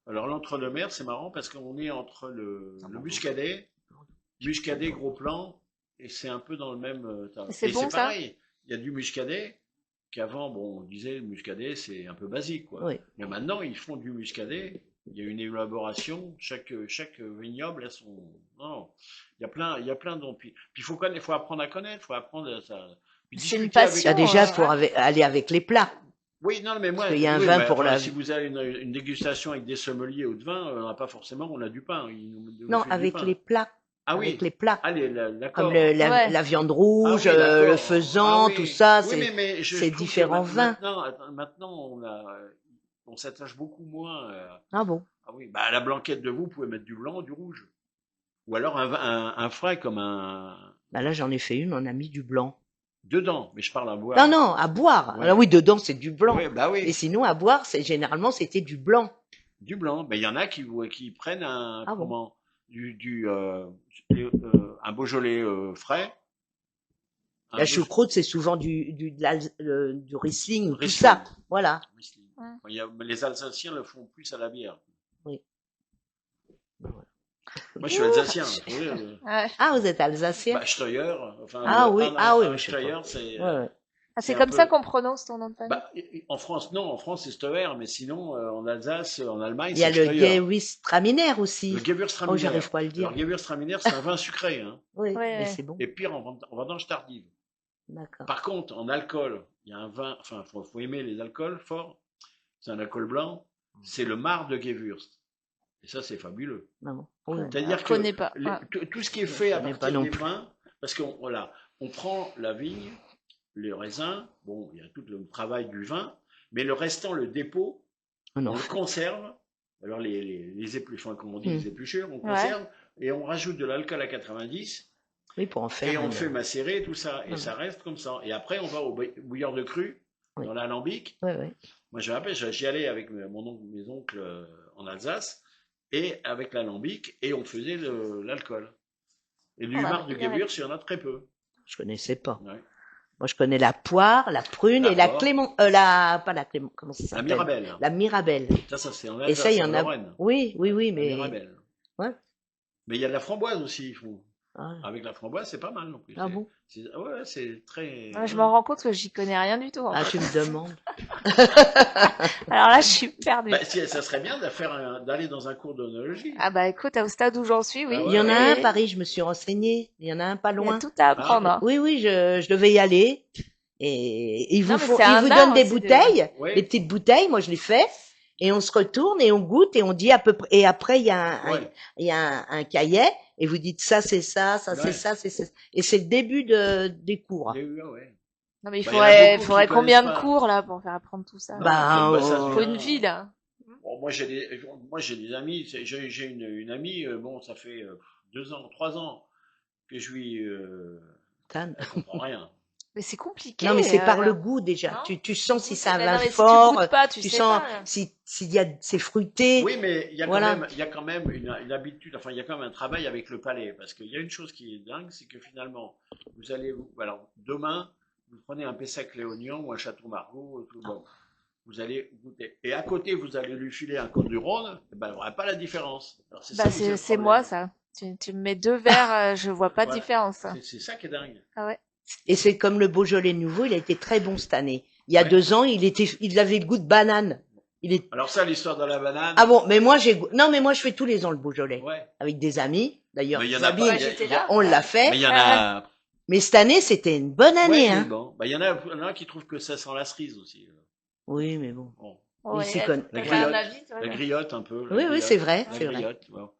Alors l'entre-deux-mer, c'est marrant parce qu'on est entre le muscadet, gros plan, et c'est un peu dans le même tas. C'est Et bon, c'est ça pareil, il y a du muscadet qu'avant, bon, on disait le muscadet c'est un peu basique, quoi. Oui. Mais maintenant, ils font du muscadet. Il y a une élaboration. Chaque vignoble a son. Non, il y a plein dont. Puis il faut apprendre à connaître, faut apprendre ça. Puis C'est une discuter avec- passion. Ah, déjà, Ouais. faut aller avec les plats. Oui, non, mais moi, Parce qu'il y a un oui, vin mais pour enfin, la- si vous avez une dégustation avec des sommeliers ou de vin, on n'a pas forcément, on a du pain. Ils nous Non, filent du avec pain. les plats. Ah oui. Avec les plats. Allez, d'accord. Comme Ouais. la viande rouge, Ah oui, d'accord. le faisan, Ah oui. tout ça, Oui, mais je c'est trouve que différents vins. Maintenant, on s'attache beaucoup moins. Ah bon? Ah oui, bah à la blanquette de vous pouvez mettre du blanc, du rouge, ou alors un frais comme un Bah là, j'en ai fait une, on a mis du blanc. dedans. Mais je parle à boire. Non, non, à boire. Ouais. Alors oui, dedans, c'est du blanc. Oui, bah oui. Et sinon, à boire, généralement, c'était du blanc. Du blanc. Ben, il y en a qui prennent Ah bon. comment, un Beaujolais frais. Un La Beauj- choucroute, c'est souvent du Riesling, tout Riesling. ça. Voilà. Riesling. Ouais. Les Alsaciens le font plus à la bière. Oui. Moi, je suis alsacien. Vous voyez, Ouais. Ah, vous êtes alsacien? bah, Steuer. Enfin, Ah oui, ah oui, un mais je sais Steuer, pas. c'est. Ouais, ouais. Ah, c'est un comme peu- ça qu'on prononce ton nom de famille. Bah, en France, non. En France, c'est Steuer, mais sinon, en Alsace, en Allemagne, Il y a c'est le Steuer. Gewürztraminer aussi. Le Gewürztraminer. Oh, j'arrive pas à le dire. Alors, Gewürztraminer, c'est un vin sucré. Hein. Oui, Ouais, mais ouais. c'est bon. Et pire, en vendange tardive. D'accord. Par contre, en alcool, il y a un vin, enfin, faut aimer les alcools forts. C'est un alcool blanc. C'est le Mar de Gewürz. Et ça, c'est fabuleux. Non, bon. Oui. C'est-à-dire Je que connais pas. tout ce qui est fait à connais pas partir non des plus. vins, parce qu'on voilà, on prend la vigne, les raisins, bon, il y a tout le travail du vin, mais le restant, le dépôt, Oh non. on le conserve. Alors les épluchures, comme on dit, les épluchures, on Ouais. conserve et on rajoute de l'alcool à 90 Oui, pour en faire. et on une- fait macérer tout ça et Ouais. ça reste comme ça. Et après, on va au bouilleur de cru Oui. dans l'alambic. Ouais, ouais. Moi, je me rappelle, j'y allais avec mes oncles en Alsace et avec l'alambic et on faisait l'alcool. Et du Oh, Mar de bien. Gewürz, il y en a très peu. Je connaissais pas. Ouais. Moi, je connais la poire, la prune et la D'accord. clément, pas la clément, comment ça La s'appelle? Mirabelle. La mirabelle. Ça, c'est en Et Alsace, ça, il y en en a. Lorraine. Oui, La mais. Mirabelle. Ouais. Mais il y a de la framboise aussi, ils font. Ah, Avec la framboise, c'est pas mal non plus. ah bon? Ouais, c'est très. Ouais, je me rends compte que j'y connais rien du tout. Ah, tu me demandes. Alors là, je suis perdue. Bah, ça serait bien d'aller dans un cours d'onologie. Ah bah écoute, au stade où j'en suis, oui. Ah Il y en a ouais. un à Paris, je me suis renseignée. Il y en a un pas Il y a loin. tout à apprendre. hein. Oui, oui, je devais y aller. Et ils Non, vous mais c'est un donnent art des aussi de- bouteilles, Ouais. des petites bouteilles, moi je les fais, et on se retourne et on goûte et on dit à peu près, et après il y a Ouais. il y a un cahier, et vous dites ça c'est ça, ça Ouais. c'est ça, c'est ça. Et c'est le début des cours. Il y a eu, ouais. Non mais il Bah, il y en a beaucoup qui faudrait combien de connaissent pas. cours là pour faire apprendre tout ça? Non, Bah, bah, ça se on- Faut vient. une vie là. Bon, moi j'ai des amis. J'ai une amie. Bon, ça fait 2 ans, 3 ans que je lui. Tan. Elle comprend rien. Mais c'est compliqué. Non, mais c'est par euh, le goût déjà. non Tu sens si ça Mais va non, mais fort, si tu goûtes pas, tu sais sens pas. s'il y a c'est fruité. Oui, mais il y a Voilà. quand même une habitude. Enfin, il y a quand même un travail avec le palais, parce qu'il y a une chose qui est dingue, c'est que finalement, alors demain, vous prenez un Pessac léognan ou un Château Margaux, tout bon. Vous allez goûter. Et à côté, vous allez lui filer un Côte du Rhône, ben, il n'y aura pas la différence. Alors, c'est Bah ça qui est le c'est problème. moi ça. Tu me mets 2 verres, je vois pas de Voilà. différence. C'est ça qui est dingue. Ah ouais. Et c'est comme le Beaujolais nouveau, il a été très bon cette année. Il y a Ouais. 2 ans, il avait le goût de banane. Il est Alors ça, l'histoire de la banane. Ah bon, mais moi non, mais moi je fais tous les ans le Beaujolais Ouais. avec des amis. D'ailleurs, Mais il y en a Sabine, pas. Ouais, j'étais là. on l'a fait. Mais il y en a. Mais cette année, c'était une bonne année, Ouais, mais hein. bon. Bah, il y en a qui trouvent que ça sent la cerise aussi. Oui, mais bon. Bon. Ouais, s'y connaît. t'as La pas un griotte. avis, toi, La mais- griotte un peu. Oui, oui, c'est vrai, La c'est vrai. griotte, bon.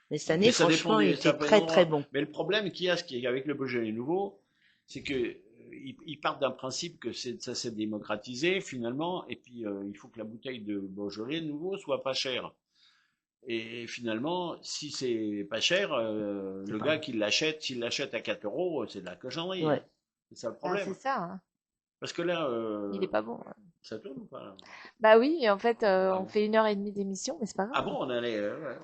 Mais cette année, Mais ça dépend franchement, des- il ça était peut très être très endroit. bon. Mais le problème qu'il y a, avec le Beaujolais nouveau, c'est que ils partent d'un principe que ça s'est démocratisé finalement, et puis il faut que la bouteille de Beaujolais nouveau soit pas chère. Et finalement, si c'est pas cher, le pas gars bon. qui l'achète, s'il l'achète à 4 euros, c'est de la cochonnerie. Ouais. C'est ça le Ah, problème. c'est ça. hein. Parce que là, Il est pas bon. ça tourne ou pas là Bah oui, et en fait, Ah on bon. fait 1h30 d'émission, mais c'est pas grave. Ah bon, on allait. Ouais.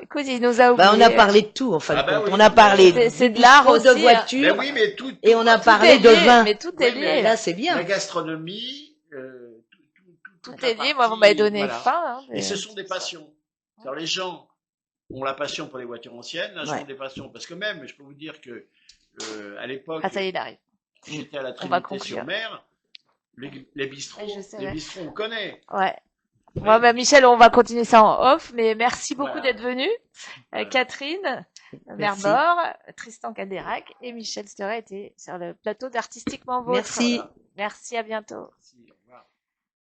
Écoute, il nous a oublié. Bah, on a parlé de tout, en fin Ah de bah compte. oui, On a parlé c'est du de l'art bistrot, aussi, de hein. Mais voiture, oui, mais tout. et on a Tout parlé est de lié, vin. Mais tout Oui, est mais lié. Là, c'est bien. La gastronomie, Tout la est lié. Moi, vous partie, m'avez donné voilà. faim. Hein, Et ce sont des passions. Alors les gens ont la passion pour les voitures anciennes, là, ce Ouais. sont des passions. Parce que même, je peux vous dire que à l'époque, Ah, ça y est, il arrive. j'étais à la On va Trinité-sur-Mer, les bistrots, Ouais, je sais, les ouais. bistrots, on connaît. Ouais. Bon, bah, Michel, on va continuer ça en off, mais merci beaucoup Voilà. d'être venu. Voilà. Catherine Merci. Merbor, Tristan Cadérac et Michel Steuret étaient sur le plateau d'Artistiquement Vôtre. Merci. Merci, à bientôt. Merci.